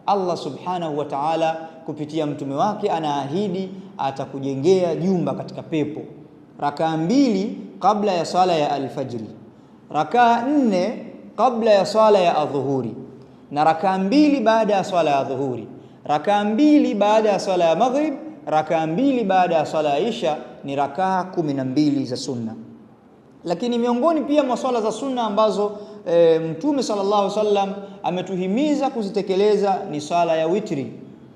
Allah subhanahu wa ta'ala kupitia mtume wake anaahidi atakujengea jumba katika pepo. Rakaa 2 kabla ya swala ya alfajri, rakaa 4 kabla ya swala ya adhuhuri, na rakaa 2 baada ya swala ya adhuhuri, rakaa 2 baada ya swala ya maghrib, rakaa 2 baada ya swala ya isha, ni rakaa 12 za sunna. Lakini miongoni pia mwa swala za sunna ambazo Mtume sallallahu alaihi wasallam ametuhimiza kuzitekeleza ni swala ya witri.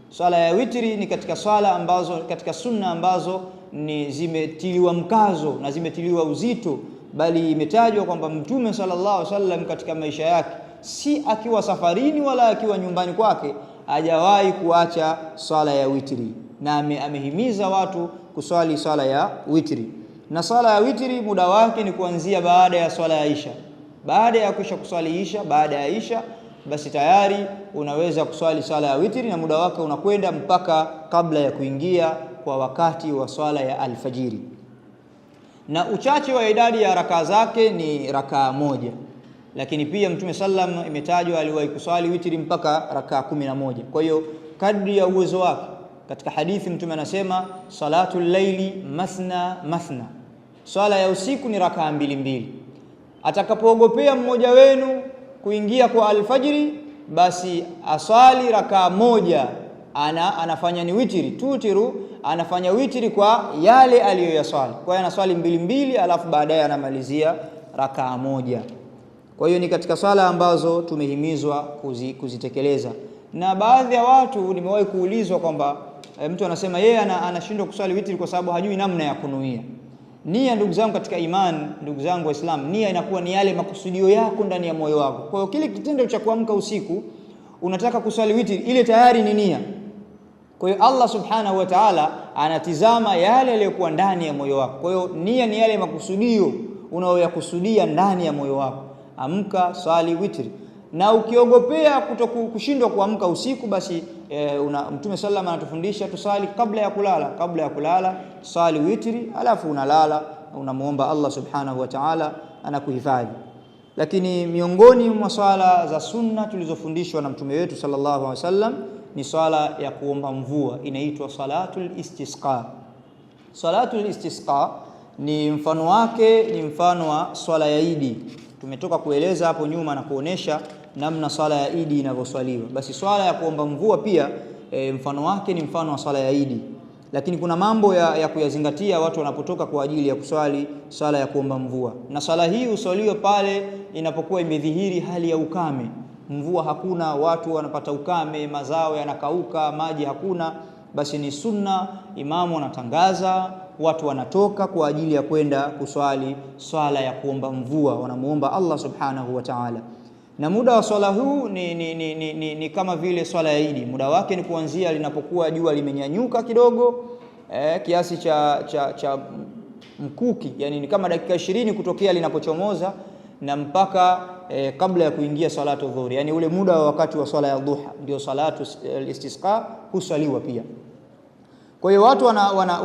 Swala ya witri ni katika swala ambazo, katika sunna ambazo ni zimetiliwa mkazo na zimetiliwa uzito, bali imetajwa kwamba Mtume sallallahu alaihi wasallam katika maisha yake, si akiwa safarini wala akiwa nyumbani kwake, hajawahi kuacha swala ya witri, na amehimiza watu kuswali swala ya witri. Na swala ya witri muda wake ni kuanzia baada ya swala ya isha. Baada ya kisha kuswali isha, baada ya isha basi tayari unaweza kuswali swala ya witri, na muda wake unakwenda mpaka kabla ya kuingia kwa wakati wa swala ya alfajiri. Na uchache wa idadi ya rakaa zake ni rakaa 1. Lakini pia Mtume sallam imetajwa aliwahi kuswali witri mpaka rakaa 11. Kwa hiyo kadri ya uwezo wake. Katika hadithi Mtume anasema salatul layli mathna mathna, swala ya usiku ni rakaa 2. Atakapoogopea mmoja wenu kuingia kwa alfajiri, basi aswali rakaa 1, anafanya ni witri, tutiru, anafanya witri kwa yale aliyoyaswali. Kwa hiyo anaswali 2 alafu baadaye anamalizia rakaa 1. Kwa hiyo ni katika swala ambazo tumehimizwa kuzitekeleza. Na baadhi ya watu nimewahi kuulizwa kwamba mtu anasema yeye anashindwa kuswali witri kwa sababu hajui namna ya kunuia. Nia, ndugu zangu katika imani, ndugu zangu Waislamu, nia inakuwa ni yale makusudio yako ndani ya moyo wako. Kwa hiyo kile kitendo cha kuamka usiku unataka kuswali witri, ile tayari ni nia. Kwa hiyo Allah subhanahu wa ta'ala anatizama yale yaliyokuwa ndani ya moyo wako. Kwa hiyo nia ni yale makusudio unayoyakusudia ndani ya moyo wako. Amka, swali witri. Na ukiogopea kushindwa kuamka usiku, basi Mtume sallam anatufundisha tusali kabla ya kulala swali witri, alafu unalala, unamuomba Allah subhanahu wa ta'ala anakuhifadhi. Lakini miongoni mwa swala za sunna tulizofundishwa na mtume wetu sallallahu alaihi wasallam ni swala ya kuomba mvua, inaitwa salatul istisqa. Salatul istisqa ni mfano wake ni mfano wa swala ya Idi. Tumetoka kueleza hapo nyuma na kuonesha namna swala ya Idi inavyoswaliwa. Basi swala ya kuomba mvua pia mfano wake ni mfano wa swala ya Idi. lakini kuna mambo ya kuyazingatia watu wanapotoka kwa ajili ya kuswali swala ya kuomba mvua. Na swala hii uswaliwe pale inapokuwa imedhihiri hali ya ukame, mvua hakuna, watu wanapata ukame, mazao yanakauka, maji hakuna, basi ni sunna imamu anatangaza, watu wanatoka kwa ajili ya kwenda kuswali swala ya kuomba mvua, wanamuomba Allah subhanahu wa ta'ala. Na muda wa swala huu ni kama vile swala ya Idi. Muda wake ni kuanzia linapokuwa jua limenyanyuka kidogo kiasi cha mkuki, yani ni kama dakika 20 kutokea linapochomoza na mpaka kabla ya kuingia salatu dhuhuri, yani ule muda wa wakati wa swala ya dhuha ndio salatu istisqa husaliwa pia. Kwa hiyo watu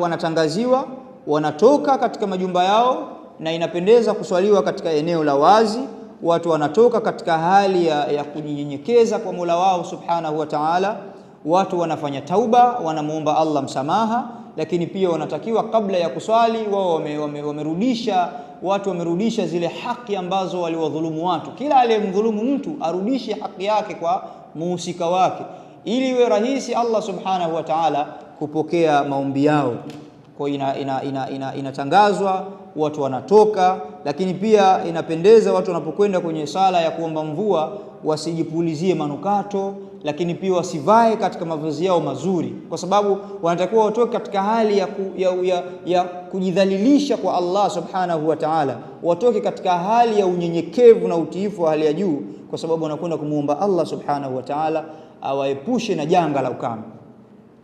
wanatangaziwa, wanatoka katika majumba yao, na inapendeza kuswaliwa katika eneo la wazi. Watu wanatoka katika hali ya kujinyenyekeza kwa Mola wao subhanahu wa ta'ala. Watu wanafanya tauba, wanamuomba Allah msamaha, lakini pia wanatakiwa kabla ya kuswali wao wamerudisha zile haki ambazo waliwadhulumu watu. Kila aliyemdhulumu mtu arudishe haki yake kwa muhusika wake, ili iwe rahisi Allah subhanahu wa ta'ala kupokea maombi yao. Kwa inatangazwa, watu wanatoka, lakini pia inapendeza watu wanapokwenda kwenye sala ya kuomba mvua wasijipulizie manukato, lakini pia wasivae katika mavazi yao mazuri, kwa sababu wanatakiwa watoke katika hali ya kujidhalilisha kwa Allah subhanahu wa ta'ala, watoke katika hali ya unyenyekevu na utiifu wa hali ya juu, kwa sababu wanakwenda kumuomba Allah subhanahu wa ta'ala awaepushe na janga la ukame.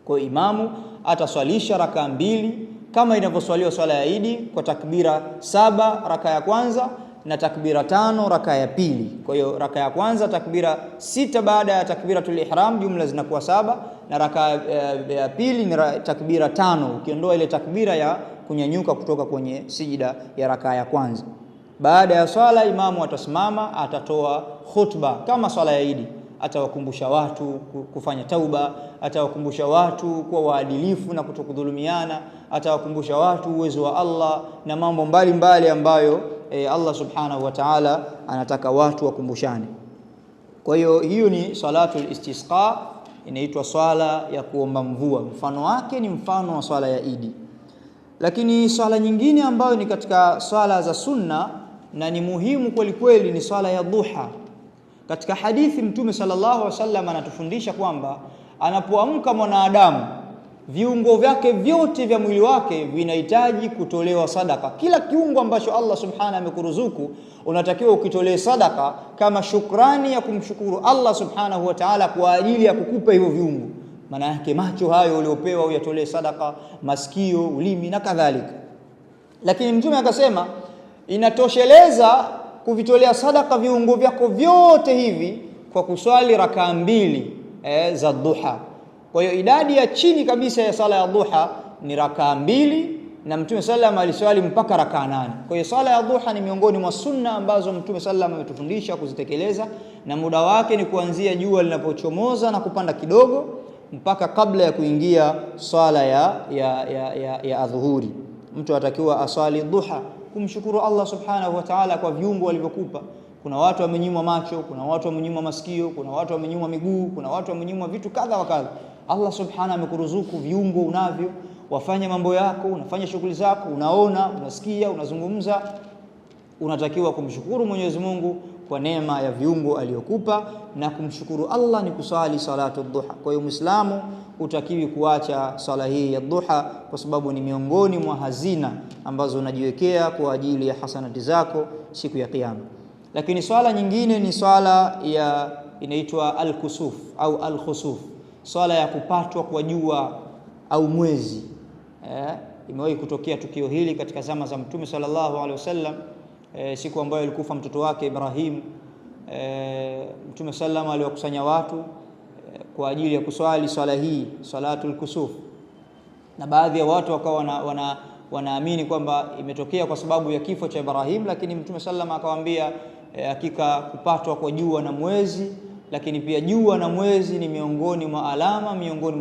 Kwa imamu ataswalisha raka 2 kama inavyoswaliwa swala ya Idi, kwa takbira 7 raka ya kwanza na takbira 5 raka ya pili. Kwa hiyo raka ya kwanza takbira 6 baada ya takbiratul ihram, jumla zinakuwa 7, na raka ya pili ni takbira 5 ukiondoa ile takbira ya kunyanyuka kutoka kwenye sijida ya raka ya kwanza. Baada ya swala imamu atasimama, atatoa khutba kama swala ya Idi. Atawakumbusha watu kufanya tauba, atawakumbusha watu kuwa waadilifu na kutokudhulumiana, atawakumbusha watu uwezo wa Allah na mambo mbalimbali ambayo Allah subhanahu wa ta'ala anataka watu wakumbushane. Kwa hiyo ni salatul istisqa, inaitwa swala ya kuomba mvua. Mfano wake ni mfano wa swala ya Idi. Lakini swala nyingine ambayo ni katika swala za sunna na ni muhimu kweli kweli ni swala ya dhuha. Katika hadithi Mtume sallallahu alaihi wasallam anatufundisha kwamba anapoamka mwanadamu viungo vyake vyote vya mwili wake vinahitaji kutolewa sadaka. Kila kiungo ambacho Allah subhanahu amekuruzuku unatakiwa ukitolee sadaka kama shukrani ya kumshukuru Allah subhanahu wa ta'ala kwa ajili ya kukupa hivyo viungo. Maana yake macho hayo uliopewa uyatolee sadaka, masikio, ulimi na kadhalika. Lakini Mtume akasema inatosheleza kuvitolea sadaka viungo vyako vyote hivi kwa kuswali raka 2 za dhuha. Kwa hiyo idadi ya chini kabisa ya sala ya dhuha ni raka 2, na Mtume sallam aliswali mpaka raka 8. Kwa hiyo sala ya dhuha ni miongoni mwa sunna ambazo Mtume sallam ametufundisha kuzitekeleza, na muda wake ni kuanzia jua linapochomoza na kupanda kidogo mpaka kabla ya kuingia swala ya adhuhuri. Mtu atakiwa aswali dhuha kumshukuru Allah subhanahu wa ta'ala kwa viungo walivyokupa. Kuna watu wamenyimwa macho, kuna watu wamenyimwa masikio, kuna watu wamenyimwa miguu, kuna watu wamenyimwa vitu kadha wa kadha. Allah subhanahu amekuruzuku viungo unavyo, wafanya mambo yako, unafanya shughuli zako, unaona, unasikia, unazungumza. Unatakiwa kumshukuru Mwenyezi Mungu kwa neema ya viungo aliyokupa, na kumshukuru Allah ni kusali salatu dhuha. Kwa hiyo Muislamu utakiwi kuacha sala hii ya dhuha, kwa sababu ni miongoni mwa hazina ambazo unajiwekea kwa ajili ya hasanati zako siku ya Kiyama. Lakini swala nyingine ni swala inaitwa al-kusuf au al-khusuf, swala ya kupatwa kwa jua au mwezi. Imewahi kutokea tukio hili katika zama za Mtume sallallahu alaihi wasallam, siku ambayo alikufa mtoto wake Ibrahim. Mtume sallam aliwakusanya watu kwa ajili ya kuswali swala hii, salatul kusuf, na baadhi ya watu wakawa wanaamini kwamba imetokea kwa sababu ya kifo cha Ibrahim, lakini Mtume sallam akawaambia hakika kupatwa kwa jua na mwezi, lakini pia jua na mwezi ni miongoni mwa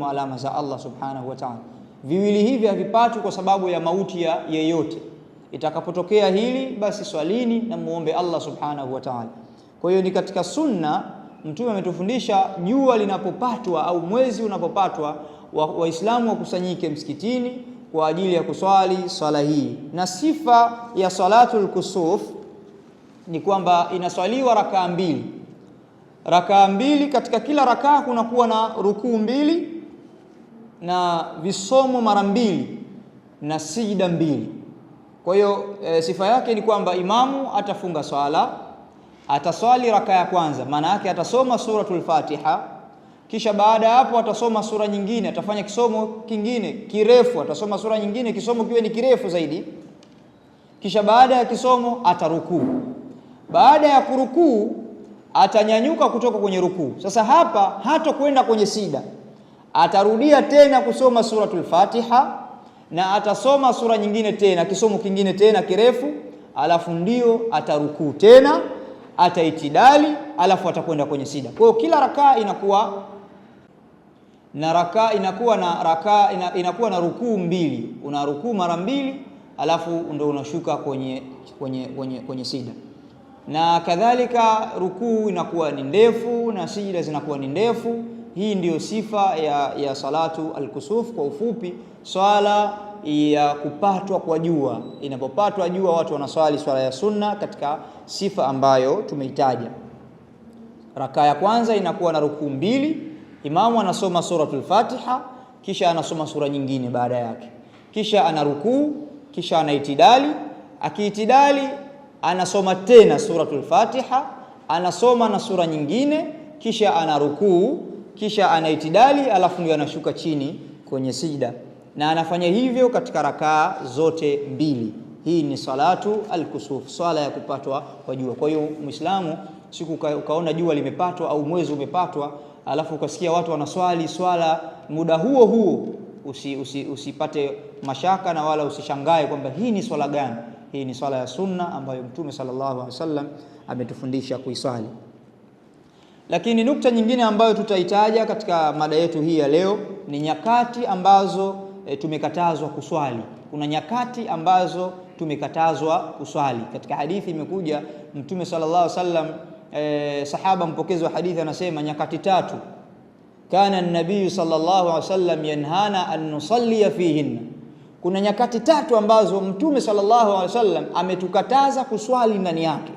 alama za Allah subhanahu wa ta'ala. Viwili hivi havipatwi kwa sababu ya mauti ya yeyote. Itakapotokea hili basi swalini na muombe Allah subhanahu wa ta'ala. Kwa hiyo ni katika sunna Mtume ametufundisha jua linapopatwa au mwezi unapopatwa, Waislamu wakusanyike msikitini kwa ajili ya kuswali swala hii. Na sifa ya salatul kusuf ni kwamba inaswaliwa rakaa mbili. Rakaa mbili, katika kila rakaa kunakuwa na rukuu mbili na visomo mara mbili na sijda mbili. Kwa hiyo sifa yake ni kwamba imamu atafunga swala, ataswali rakaa ya kwanza, maana yake atasoma suratul Fatiha, kisha baada ya hapo atasoma sura nyingine, atafanya kisomo kingine kirefu, atasoma sura nyingine kisomo kiwe ni kirefu zaidi, kisha baada ya kisomo atarukuu. Baada ya kurukuu atanyanyuka kutoka kwenye rukuu. Sasa hapa hatakwenda kwenye sida, atarudia tena kusoma suratul Fatiha na atasoma sura nyingine tena, kisomo kingine tena kirefu, alafu ndio atarukuu tena, ataitidali, alafu atakwenda kwenye sida. Kwa hiyo kila rakaa inakuwa na rukuu mbili, una rukuu mara mbili, alafu ndio unashuka kwenye sida. Na kadhalika rukuu inakuwa ni ndefu na sijida zinakuwa ni ndefu. Hii ndiyo sifa ya salatu al-kusuf. Kwa ufupi, swala ya kupatwa kwa jua. Inapopatwa jua watu wanaswali swala ya sunna katika sifa ambayo tumeitaja. Rakaa ya kwanza inakuwa na rukuu mbili, imamu anasoma suratul Fatiha, kisha anasoma sura nyingine baada yake, kisha anarukuu, kisha anaitidali. Akiitidali anasoma tena suratul Fatiha, anasoma na sura nyingine, kisha anarukuu, kisha anaitidali, alafu ndio anashuka chini kwenye sijda. Na anafanya hivyo katika rakaa zote mbili. Hii ni salatu al-kusuf, swala ya kupatwa kwa jua. Kwa hiyo Muislamu, siku ukaona jua limepatwa au mwezi umepatwa, alafu ukasikia watu wanaswali swala muda huo huo, usipate mashaka na wala usishangae kwamba hii ni swala gani. Hii ni swala ya sunna ambayo Mtume sallallahu alaihi wasallam ametufundisha kuiswali. Lakini nukta nyingine ambayo tutaitaja katika mada yetu hii ya leo ni nyakati ambazo tumekatazwa kuswali. Kuna nyakati ambazo tumekatazwa kuswali. Katika hadithi imekuja Mtume sallallahu alaihi wasallam, sahaba mpokezi wa hadithi anasema nyakati tatu kana an-nabii sallallahu alaihi wasallam yanhana an nusalli fihinna. Kuna nyakati tatu ambazo Mtume sallallahu alaihi wasallam ametukataza kuswali ndani yake.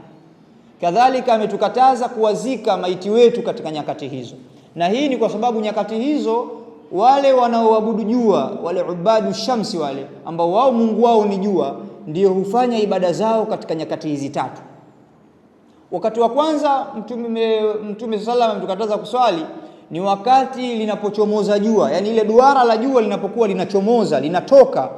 Kadhalika ametukataza kuwazika maiti wetu katika nyakati hizo. Na hii ni kwa sababu nyakati hizo wale wanaoabudu jua, wale ubadu shamsi, wale ambao wao Mungu wao ni jua, ndio hufanya ibada zao katika nyakati hizi tatu. Wakati wa kwanza Mtume sallallahu ametukataza kuswali ni wakati linapochomoza jua, yani ile duara la jua linapokuwa linachomoza, linatoka,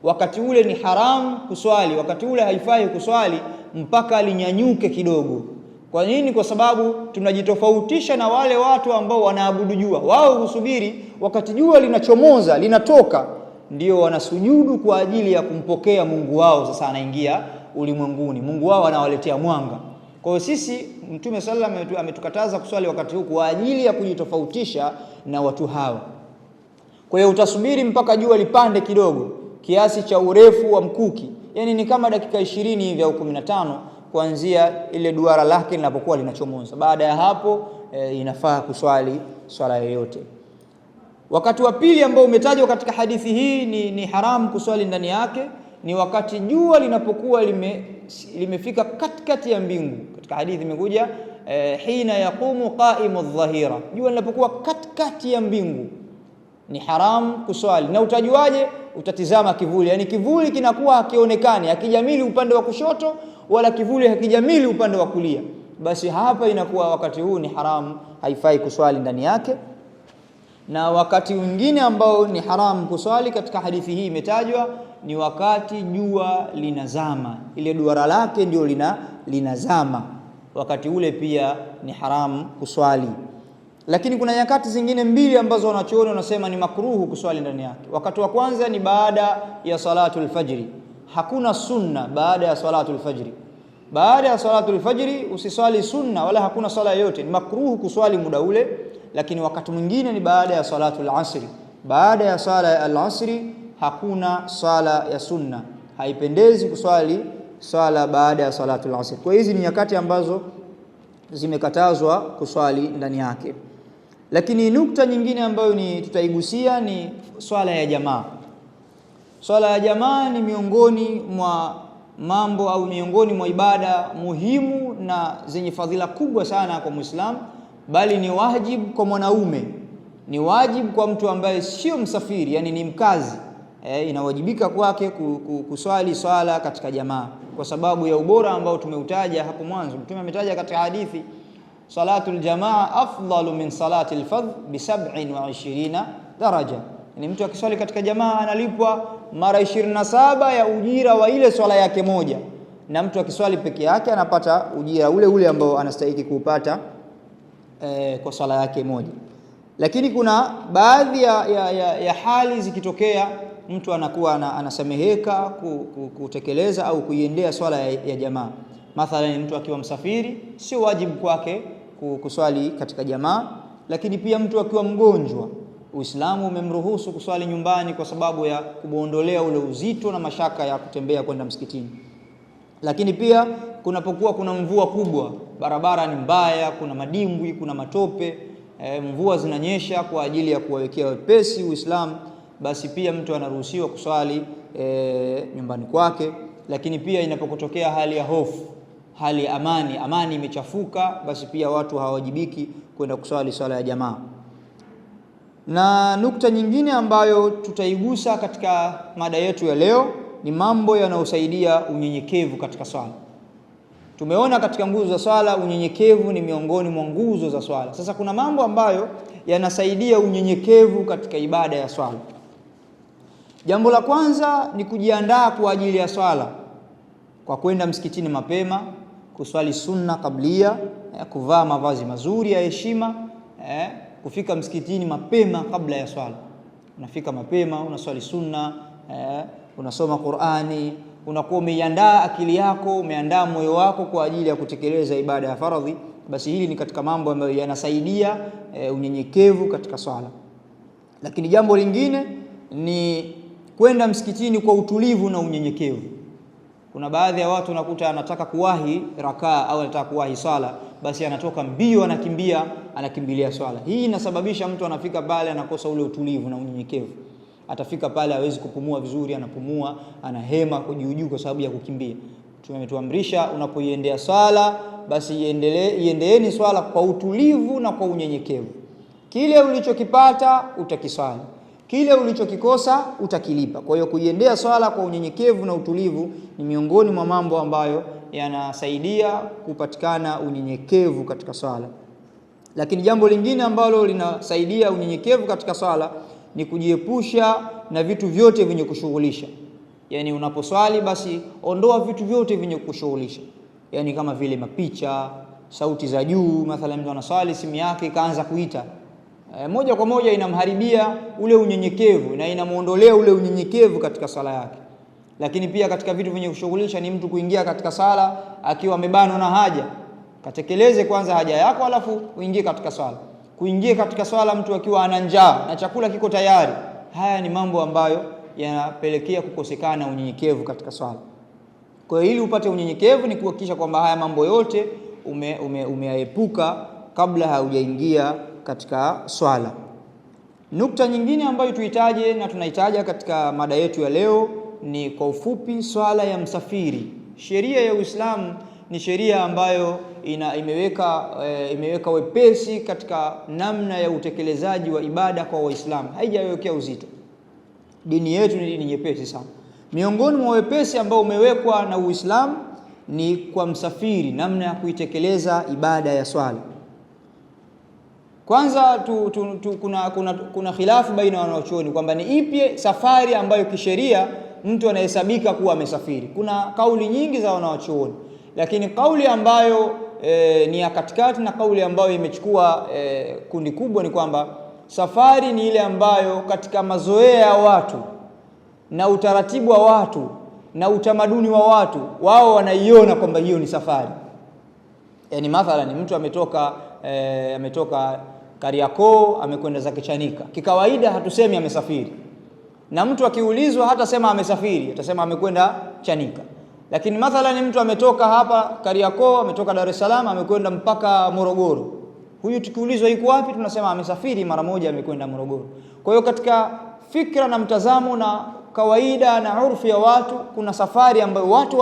wakati ule ni haramu kuswali, wakati ule haifai kuswali mpaka linyanyuke kidogo. Kwa nini? Kwa sababu tunajitofautisha na wale watu ambao wanaabudu jua. Wao husubiri wakati jua linachomoza, linatoka, ndio wanasujudu kwa ajili ya kumpokea Mungu wao. Sasa anaingia ulimwenguni, Mungu wao anawaletea mwanga. Kwa hiyo sisi Mtume sallallahu alaihi wasallam ametukataza kuswali wakati huu kwa ajili ya kujitofautisha na watu hawa. Kwa hiyo utasubiri mpaka jua lipande kidogo kiasi cha urefu wa mkuki, yani ni kama dakika 20 hivi au 15 kuanzia ile duara lake linapokuwa linachomoza. Baada ya hapo inafaa kuswali swala yoyote. Wakati wa pili ambao umetajwa katika hadithi hii ni haramu kuswali ndani yake ni wakati jua linapokuwa limefika katikati ya mbingu. Katika hadithi imekuja hina yaqumu qa'imu adh-dhahira, jua linapokuwa katikati ya mbingu ni haramu kuswali. Na utajuaje? Utatizama kivuli, yani kivuli kinakuwa hakionekani, hakijamili upande wa kushoto wala kivuli hakijamili upande wa kulia, basi hapa inakuwa wakati huu ni haramu, haifai kuswali ndani yake. Na wakati mwingine ambao ni haramu kuswali katika hadithi hii imetajwa ni wakati jua linazama, ile duara lake ndio linazama, wakati ule pia ni haramu kuswali. Lakini kuna nyakati zingine mbili ambazo wanachuoni wanasema ni makruhu kuswali ndani yake. Wakati wa kwanza ni baada ya salatul fajri. Hakuna sunna baada ya salatul fajri. Baada ya salatul fajri usiswali sunna wala hakuna swala yoyote, ni makruhu kuswali muda ule. Lakini wakati mwingine ni baada ya salatul asri. Baada ya sala ya al-asri hakuna sala ya sunna, haipendezi kuswali swala baada ya salatul asri. Kwa hizi ni nyakati ambazo zimekatazwa kuswali ndani yake. Lakini nukta nyingine ambayo tutaigusia ni swala ya jamaa. Swala ya jamaa ni miongoni mwa mambo au miongoni mwa ibada muhimu na zenye fadhila kubwa sana kwa Muislamu, bali ni wajibu kwa mwanaume, ni wajibu kwa mtu ambaye sio msafiri, yani ni mkazi, inawajibika kwake kuswali swala katika jamaa, kwa sababu ya ubora ambao tumeutaja hapo mwanzo. Mtume ametaja katika hadithi, salatul jamaa afdalu min salatil fadh bi 27 daraja. Ni mtu akiswali katika jamaa analipwa mara 27 ya ujira wa ile swala yake moja, na mtu akiswali peke yake anapata ujira ule ule ambao anastahili kuupata kwa swala yake moja. Lakini kuna baadhi ya hali zikitokea mtu anakuwa anasameheka kutekeleza au kuiendea swala ya jamaa. Mathalan, mtu akiwa msafiri sio wajibu kwake kuswali katika jamaa, lakini pia mtu akiwa mgonjwa, Uislamu umemruhusu kuswali nyumbani kwa sababu ya kuondolea ule uzito na mashaka ya kutembea kwenda msikitini. Lakini pia kunapokuwa kuna mvua kubwa, barabara ni mbaya, kuna madimbwi, kuna matope, mvua zinanyesha kwa ajili ya kuwawekea wepesi Uislamu, basi pia mtu anaruhusiwa kuswali nyumbani kwake. Lakini pia inapokotokea hali ya hofu, hali ya amani imechafuka, basi pia watu hawajibiki kwenda kuswali swala ya jamaa. Na nukta nyingine ambayo tutaigusa katika mada yetu ya leo ni mambo yanayosaidia unyenyekevu katika swala. Tumeona katika nguzo za swala unyenyekevu ni miongoni mwa nguzo za swala. Sasa kuna mambo ambayo yanasaidia unyenyekevu katika ibada ya swala. Jambo la kwanza ni kujiandaa kwa ajili ya swala kwa kwenda msikitini mapema, kuswali sunna kablia, kuvaa mavazi mazuri ya heshima, kufika msikitini mapema kabla ya swala. Unafika mapema, unaswali sunna, unasoma Qur'ani, unakuwa umeiandaa akili yako, umeandaa moyo wako kwa ajili ya kutekeleza ibada ya faradhi. Basi hili ni katika mambo ambayo yanasaidia unyenyekevu katika swala. Lakini jambo lingine ni kwenda msikitini kwa utulivu na unyenyekevu. Kuna baadhi ya watu unakuta anataka kuwahi rakaa au anataka kuwahi swala, basi anatoka mbio, anakimbilia swala. Hii inasababisha mtu anafika pale anakosa ule utulivu na unyenyekevu. Atafika pale hawezi kupumua vizuri, anapumua, anahema kujiujuu kwa sababu ya kukimbia. Tumetuamrisha unapoiendea swala, basi iendeeni swala kwa utulivu na kwa unyenyekevu. Kile ulichokipata utakiswali, kile ulichokikosa utakilipa. Kwa hiyo kuiendea swala kwa unyenyekevu na utulivu ni miongoni mwa mambo ambayo yanasaidia kupatikana unyenyekevu katika swala. Lakini jambo lingine ambalo linasaidia unyenyekevu katika swala ni kujiepusha na vitu vyote vyenye kushughulisha. Yani unaposwali basi ondoa vitu vyote vyenye kushughulisha. Yani kama vile mapicha, sauti za juu, mathalan mtu anaswali simu yake ikaanza kuita, moja kwa moja inamharibia ule unyenyekevu na inamuondolea ule unyenyekevu katika sala yake. Lakini pia katika vitu vyenye kushughulisha ni mtu kuingia katika sala akiwa amebanwa na haja. Katekeleze kwanza haja yako alafu uingie katika swala. Kuingia katika swala mtu akiwa ana njaa na chakula kiko tayari, haya ni mambo ambayo yanapelekea kukosekana unyenyekevu katika swala. Kwa hiyo ili upate unyenyekevu ni kuhakikisha kwamba haya mambo yote umeyaepuka kabla haujaingia katika swala. Nukta nyingine ambayo tuitaje na tunahitaja katika mada yetu ya leo ni kwa ufupi swala ya msafiri. Sheria ya Uislamu ni sheria ambayo imeweka wepesi katika namna ya utekelezaji wa ibada kwa Waislamu. Haijawekea uzito. Dini yetu ni dini nyepesi sana. Miongoni mwa wepesi ambao umewekwa na Uislamu ni kwa msafiri, namna ya kuitekeleza ibada ya swala. Kwanza kuna khilafu baina wanachuoni kwamba ni ipi safari ambayo kisheria mtu anahesabika kuwa amesafiri. Kuna kauli nyingi za wanachuoni, lakini kauli ambayo ni ya katikati na kauli ambayo imechukua kundi kubwa ni kwamba safari ni ile ambayo katika mazoea ya watu na utaratibu wa watu na utamaduni wa watu, wao wanaiona kwamba hiyo ni safari. Yani mathalan mtu ametoka Kariakoo amekwenda zake Chanika. Kikawaida hatusemi amesafiri. Na mtu akiulizwa hata sema amesafiri, atasema amekwenda Chanika. Lakini mathalan mtu ametoka hapa Kariakoo, ametoka Dar es Salaam, amekwenda mpaka Morogoro. Huyu tukiulizwa yuko wapi, tunasema amesafiri mara moja, amekwenda Morogoro. Kwa hiyo katika fikra na mtazamo na kawaida na urfi ya watu, kuna safari ambayo watu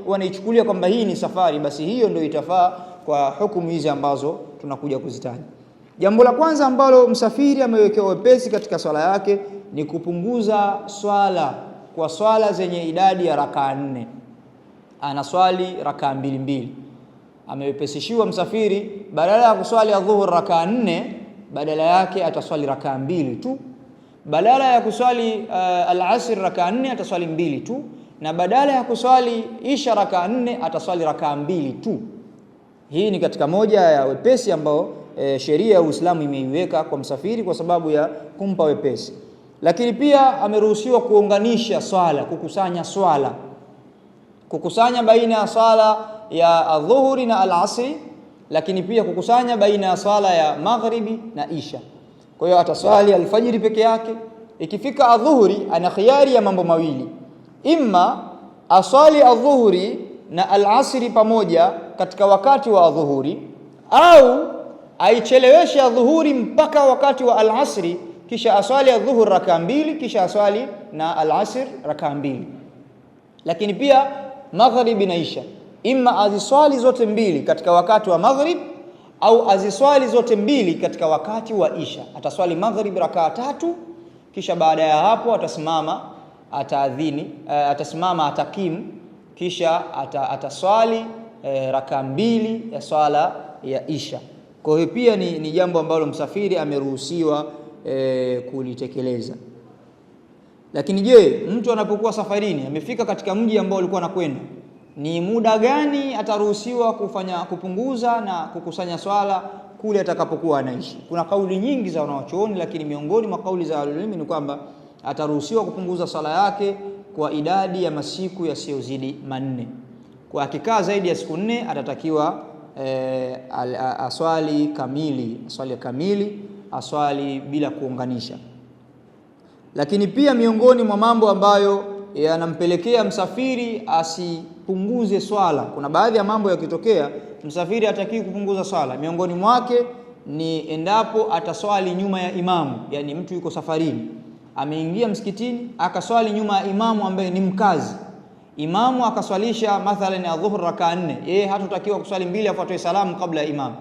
wanaichukulia kwamba hii ni safari, basi hiyo ndio itafaa kwa hukumu hizi ambazo tunakuja kuzitaja. Jambo la kwanza ambalo msafiri amewekewa wepesi katika swala yake ni kupunguza swala kwa swala zenye idadi ya rakaa 4. Anaswali rakaa 2. Amewepesishiwa msafiri, badala ya kuswali adhuhur rakaa 4, badala yake ataswali rakaa 2 tu. Badala ya kuswali al-asr rakaa 4 ataswali 2 tu, na badala ya kuswali isha rakaa 4 ataswali rakaa 2 tu. Hii ni katika moja ya wepesi ambao sheria ya Uislamu imeiweka kwa msafiri kwa sababu ya kumpa wepesi. Lakini pia ameruhusiwa kuunganisha swala, kukusanya baina ya swala ya adhuhuri na al-asri, lakini pia kukusanya baina ya swala ya maghribi na isha. Kwa hiyo ataswali alfajiri peke yake. Ikifika adhuhuri ana khiari ya mambo mawili, imma aswali adhuhuri na al-asri pamoja katika wakati wa adhuhuri, au aicheleweshe adhuhuri mpaka wakati wa al-asri, kisha aswali adhuhur rakaa 2, kisha aswali na al-asr rakaa 2. Lakini pia maghribi na isha, imma aziswali zote mbili katika wakati wa maghrib, au aziswali zote mbili katika wakati wa isha. Ataswali maghrib rakaa 3, kisha baada ya hapo atasimama atakim, kisha ataswali rakaa 2 ya swala ya isha. Kwa hiyo pia ni jambo ambalo msafiri ameruhusiwa kulitekeleza. Lakini je, mtu anapokuwa safarini, amefika katika mji ambao alikuwa anakwenda, ni muda gani ataruhusiwa kupunguza na kukusanya swala kule atakapokuwa anaishi? Kuna kauli nyingi za wanawachuoni, lakini miongoni mwa kauli za ulama ni kwamba ataruhusiwa kupunguza swala yake kwa idadi ya masiku yasiyozidi 4. Kwa akikaa zaidi ya siku 4 atatakiwa aswali kamili, aswali bila kuunganisha. Lakini pia miongoni mwa mambo ambayo yanampelekea msafiri asipunguze swala, kuna baadhi ya mambo yakitokea msafiri hataki kupunguza swala. Miongoni mwake ni endapo ataswali nyuma ya imamu, yani mtu yuko safarini, ameingia msikitini akaswali nyuma ya imamu ambaye ni mkazi. Imamu akaswalisha mathalan adhuhur rakaa 4, yeye hatatakiwa kuswali 2 afuate salamu kabla ya imamu,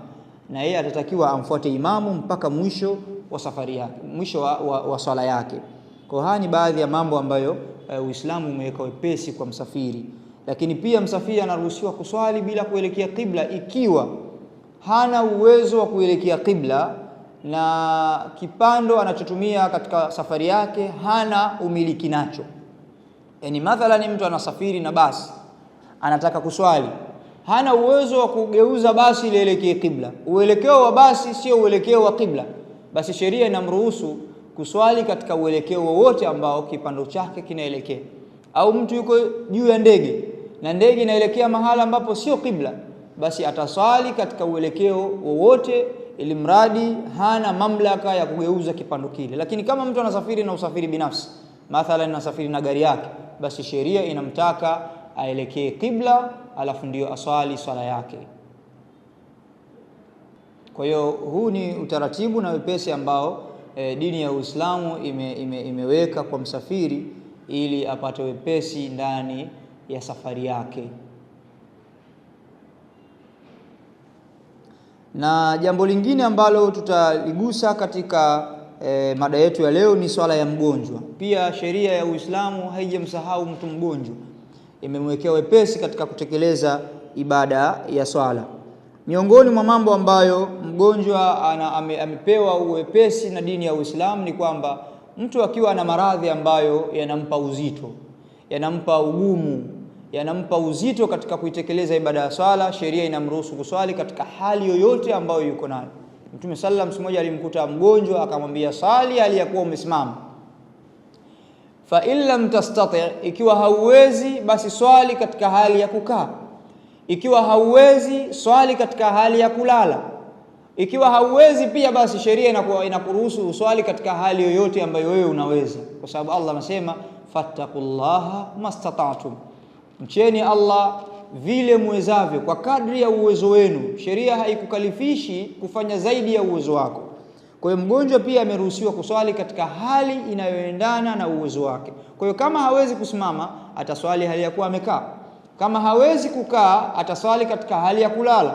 na yeye atatakiwa amfuate imamu mpaka mwisho wa safari yake, mwisho wa swala yake. Kwa haya ni baadhi ya mambo ambayo Uislamu umeweka wepesi kwa msafiri. Lakini pia msafiri anaruhusiwa kuswali bila kuelekea qibla ikiwa hana uwezo wa kuelekea qibla na kipando anachotumia katika safari yake hana umiliki nacho. Yani mathalan mtu anasafiri na basi, anataka kuswali, hana uwezo wa kugeuza basi lielekee qibla, uelekeo wa basi sio uelekeo wa qibla, basi sheria inamruhusu kuswali katika uelekeo wowote ambao kipando chake kinaelekea. Au mtu yuko juu ya ndege na ndege inaelekea mahala ambapo sio qibla, basi ataswali katika uelekeo wowote, ili mradi hana mamlaka ya kugeuza kipando kile. Lakini kama mtu anasafiri na usafiri binafsi, mathalan anasafiri na gari yake, basi sheria inamtaka aelekee qibla, alafu ndio aswali swala yake. Kwa hiyo huu ni utaratibu na wepesi ambao dini ya Uislamu imeweka kwa msafiri ili apate wepesi ndani ya safari yake. Na jambo lingine ambalo tutaligusa katika mada yetu ya leo ni swala ya mgonjwa. Pia sheria ya Uislamu haijamsahau mtu mgonjwa, imemwekea wepesi katika kutekeleza ibada ya swala. Miongoni mwa mambo ambayo mgonjwa amepewa uwepesi na dini ya Uislamu ni kwamba mtu akiwa na maradhi ambayo yanampa uzito, yanampa ugumu, yanampa uzito katika kuitekeleza ibada ya swala, sheria inamruhusu kuswali katika hali yoyote ambayo yuko nayo. Mtume sallam siku moja alimkuta mgonjwa akamwambia swali aliyakuwa umesimama. Fa in lam tastati, ikiwa hauwezi basi swali katika hali ya kukaa. Ikiwa hauwezi swali katika hali ya kulala. Ikiwa hauwezi pia basi sheria inakuruhusu uswali katika hali yoyote ambayo wewe unaweza, kwa sababu Allah anasema fattaqullaha mastata'tum, mcheni Allah vile muwezavyo kwa kadri ya uwezo wenu. Sheria haikukalifishi kufanya zaidi ya uwezo wako. Kwa hiyo mgonjwa pia ameruhusiwa kuswali katika hali inayoendana na uwezo wake. Kwa hiyo kama hawezi kusimama, ataswali hali ya kuwa amekaa. Kama hawezi kukaa, ataswali katika hali ya kulala.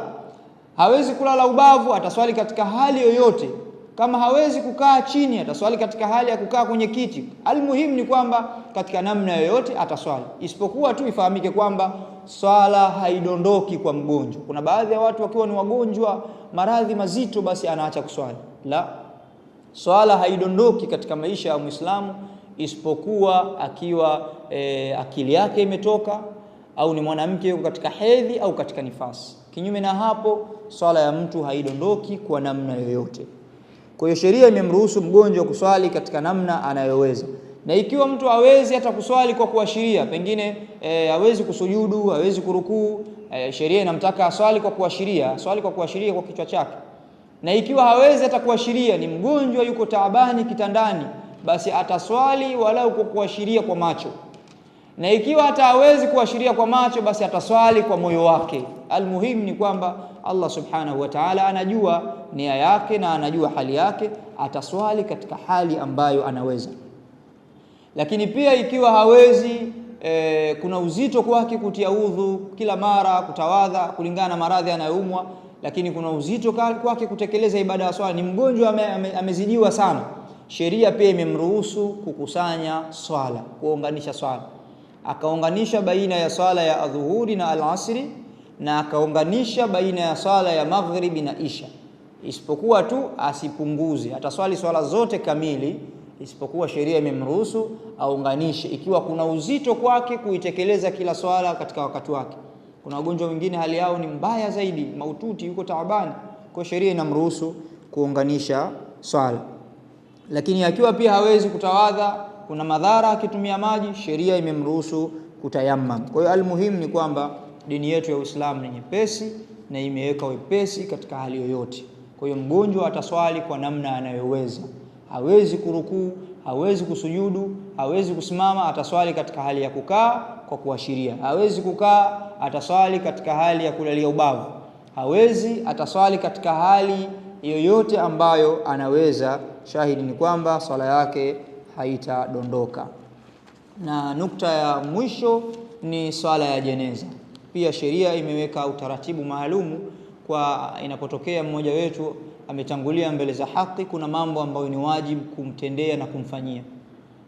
Hawezi kulala ubavu, ataswali katika hali yoyote. Kama hawezi kukaa chini, ataswali katika hali ya kukaa kwenye kiti. Almuhimu ni kwamba katika namna yoyote ataswali, isipokuwa tu ifahamike kwamba swala haidondoki kwa mgonjwa. Kuna baadhi ya watu wakiwa ni wagonjwa maradhi mazito, basi anaacha kuswali. La, swala haidondoki katika maisha ya Muislamu isipokuwa akiwa akili yake imetoka, au ni mwanamke yuko katika hedhi au katika nifasi. Kinyume na hapo, swala ya mtu haidondoki kwa namna yoyote. Kwa hiyo sheria imemruhusu mgonjwa kuswali katika namna anayoweza. Na ikiwa mtu hawezi hata kuswali kwa kuashiria, pengine hawezi kusujudu, hawezi kurukuu, sheria inamtaka aswali kwa kuashiria, aswali kwa kuashiria kwa kichwa chake. Na ikiwa hawezi hata kuashiria, ni mgonjwa yuko taabani kitandani, basi ataswali walau kwa kuashiria kwa macho. Na ikiwa hata hawezi kuashiria kwa macho, basi ataswali kwa moyo wake. Almuhimu ni kwamba Allah subhanahu wa ta'ala anajua nia yake na anajua hali yake, ataswali katika hali ambayo anaweza. Lakini pia ikiwa hawezi, kuna uzito kwake kutia udhu kila mara, kutawadha kulingana na maradhi anayoumwa, lakini kuna uzito kwake kutekeleza ibada ya swala, ni mgonjwa amezidiwa sana, sheria pia imemruhusu kukusanya swala, kuunganisha swala. Akaunganisha baina ya swala ya adhuhuri na alasri, na akaunganisha baina ya swala ya maghribi na isha, isipokuwa tu asipunguze, ataswali swala zote kamili, isipokuwa sheria imemruhusu aunganishe ikiwa kuna uzito kwake kuitekeleza kila swala katika wakati wake. Kuna wagonjwa wengine hali yao ni mbaya zaidi, maututi, yuko taabani, kwa sheria inamruhusu kuunganisha swala. Lakini akiwa pia hawezi kutawadha, kuna madhara akitumia maji, sheria imemruhusu kutayammam. Kwa hiyo almuhimu ni kwamba dini yetu ya Uislamu ni nyepesi na imeweka wepesi katika hali yoyote. Kwa hiyo mgonjwa ataswali kwa namna anayoweza. Hawezi kurukuu, hawezi kusujudu, hawezi kusimama, ataswali katika hali ya kukaa kwa kuashiria. Hawezi kukaa, ataswali katika hali ya kulalia ubavu. Hawezi, ataswali katika hali yoyote ambayo anaweza. Shahidi ni kwamba swala yake haitadondoka. Na nukta ya mwisho ni swala ya jeneza. Pia sheria imeweka utaratibu maalumu kwa inapotokea mmoja wetu ametangulia mbele za haki, kuna mambo ambayo ni wajibu kumtendea na kumfanyia.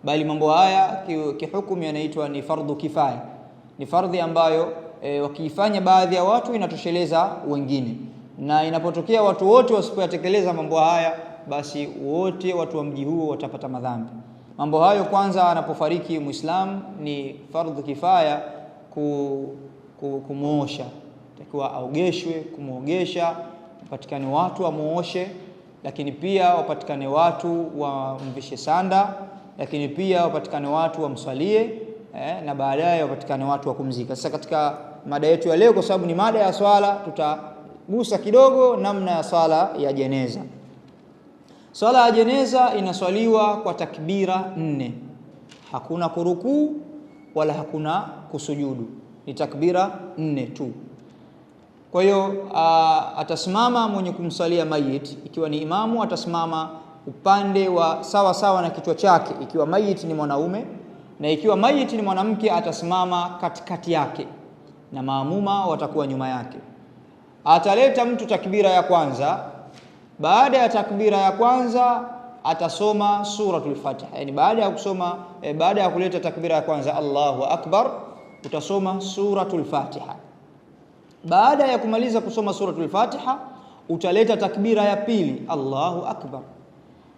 Bali mambo haya kihukumu yanaitwa ni fardhu kifaya. Ni fardhi ambayo wakiifanya baadhi ya watu inatosheleza wengine. Na inapotokea watu wote wasipoyatekeleza mambo haya, basi wote watu wa mji huo watapata madhambi. Mambo hayo, kwanza, anapofariki Muislamu ni fardhu kifaya kumuosha. Takiwa aogeshwe, kumuogesha, wapatikane watu wamuoshe, lakini pia wapatikane watu wamvishe sanda, lakini pia wapatikane watu wamswalie, na baadaye wapatikane watu wa kumzika. Sasa katika mada yetu ya leo, kwa sababu ni mada ya swala, tutagusa kidogo namna ya swala ya jeneza. Swala ya jeneza inaswaliwa kwa takbira 4. Hakuna kurukuu wala hakuna kusujudu. Ni takbira 4 tu. Kwa hiyo atasimama mwenye kumswalia mayit, ikiwa ni imamu atasimama upande wa sawa sawa na kichwa chake, ikiwa mayit ni mwanaume, na ikiwa mayit ni mwanamke atasimama katikati yake na maamuma watakuwa nyuma yake. Ataleta mtu takbira ya kwanza. Baada ya takbira ya kwanza atasoma suratul Fatiha. Yani baada ya kuleta takbira ya kwanza Allahu Akbar, utasoma suratul Fatiha. Baada ya kumaliza kusoma suratul Fatiha, utaleta takbira ya pili Allahu Akbar.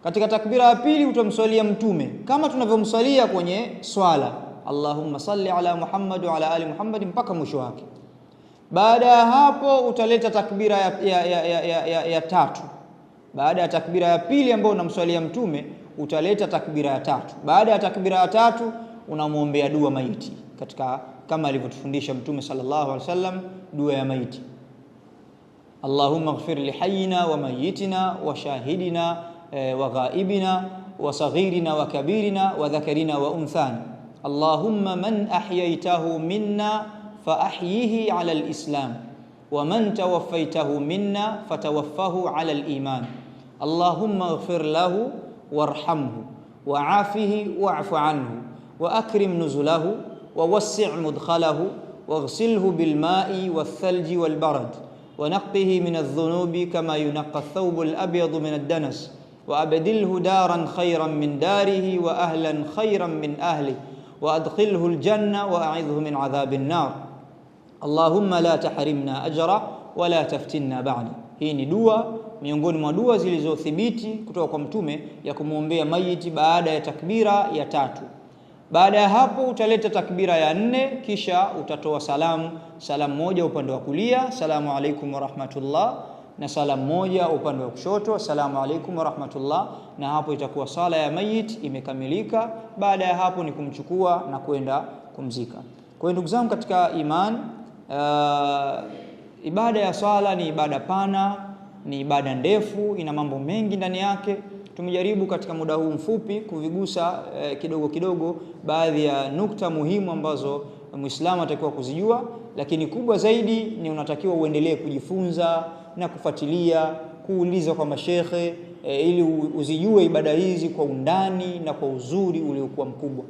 Katika takbira ya pili utamswalia mtume kama tunavyomswalia kwenye swala, Allahumma salli ala Muhammad wa ala ali Muhammad, mpaka mwisho wake. Baada ya hapo utaleta takbira ya tatu. Baada ya takbira ya pili ambayo unamswalia mtume, utaleta takbira ya tatu. Baada ya takbira ya tatu unamuombea dua maiti, katika kama alivyotufundisha Mtume sallallahu alaihi wasallam, dua ya maiti. Allahumma ighfir li hayyina wa mayyitina wa shahidina wa ghaibina wa saghirina wa kabirina wa dhakarina wa unthana. Allahumma man ahyaytahu minna فأحيه على الإسلام ومن توفيته منا فتوفه على الإيمان اللهم اغفر له وارحمه وعافه واعف عنه وأكرم نزله ووسع مدخله واغسله بالماء والثلج والبرد ونقه من الذنوب كما ينقى الثوب الأبيض من الدنس وأبدله دارا خيرا من داره وأهلا خيرا من أهله وأدخله الجنة وأعذه من عذاب النار اللهم لا تحرمنا أجره ولا تفتنا بعده. Hii ni dua miongoni mwa dua zilizothibiti kutoka kwa Mtume ya kumwombea mayiti baada ya takbira ya 3. Baada ya hapo utaleta takbira ya 4, kisha utatoa salamu moja upande wa kulia, assalamu alaikum wa rahmatullah, na salamu moja upande wa kushoto, assalamu alaikum wa rahmatullah, na hapo itakuwa sala ya mayit imekamilika. Baada ya hapo ni kumchukua na kwenda kumzika. Kwa hiyo ndugu zangu katika iman, ibada ya swala ni ibada pana, ni ibada ndefu, ina mambo mengi ndani yake. Tumejaribu katika muda huu mfupi kuvigusa kidogo kidogo baadhi ya nukta muhimu ambazo Muislamu atakiwa kuzijua, lakini kubwa zaidi ni unatakiwa uendelee kujifunza na kufuatilia, kuuliza kwa mashekhe ili uzijue ibada hizi kwa undani na kwa uzuri uliokuwa mkubwa.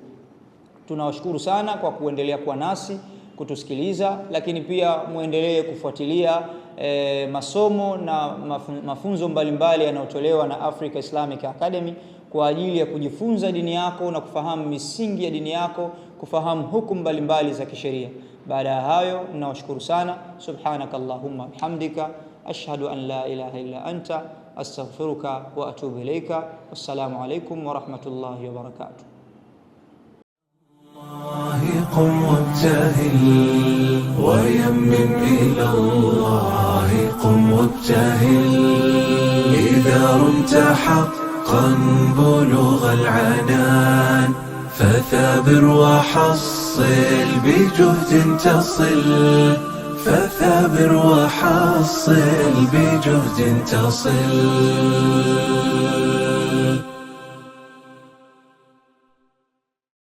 Tunawashukuru sana kwa kuendelea kuwa nasi kutusikiliza, lakini pia muendelee kufuatilia masomo na mafunzo mbalimbali yanayotolewa na Africa Islamic Academy kwa ajili ya kujifunza dini yako na kufahamu misingi ya dini yako, kufahamu hukumu mbalimbali za kisheria. Baada ya hayo ninawashukuru sana. Subhanakallahumma bihamdika ashhadu an la ilaha illa anta astaghfiruka wa atubu ilaika. Wassalamu alaykum wa rahmatullahi wa barakatuh. قم وابتهل ويمن إلى الله قم وابتهل إذا رمت حقا بلوغ العنان فثابر وحصل بجهد تصل فثابر وحصل بجهد تصل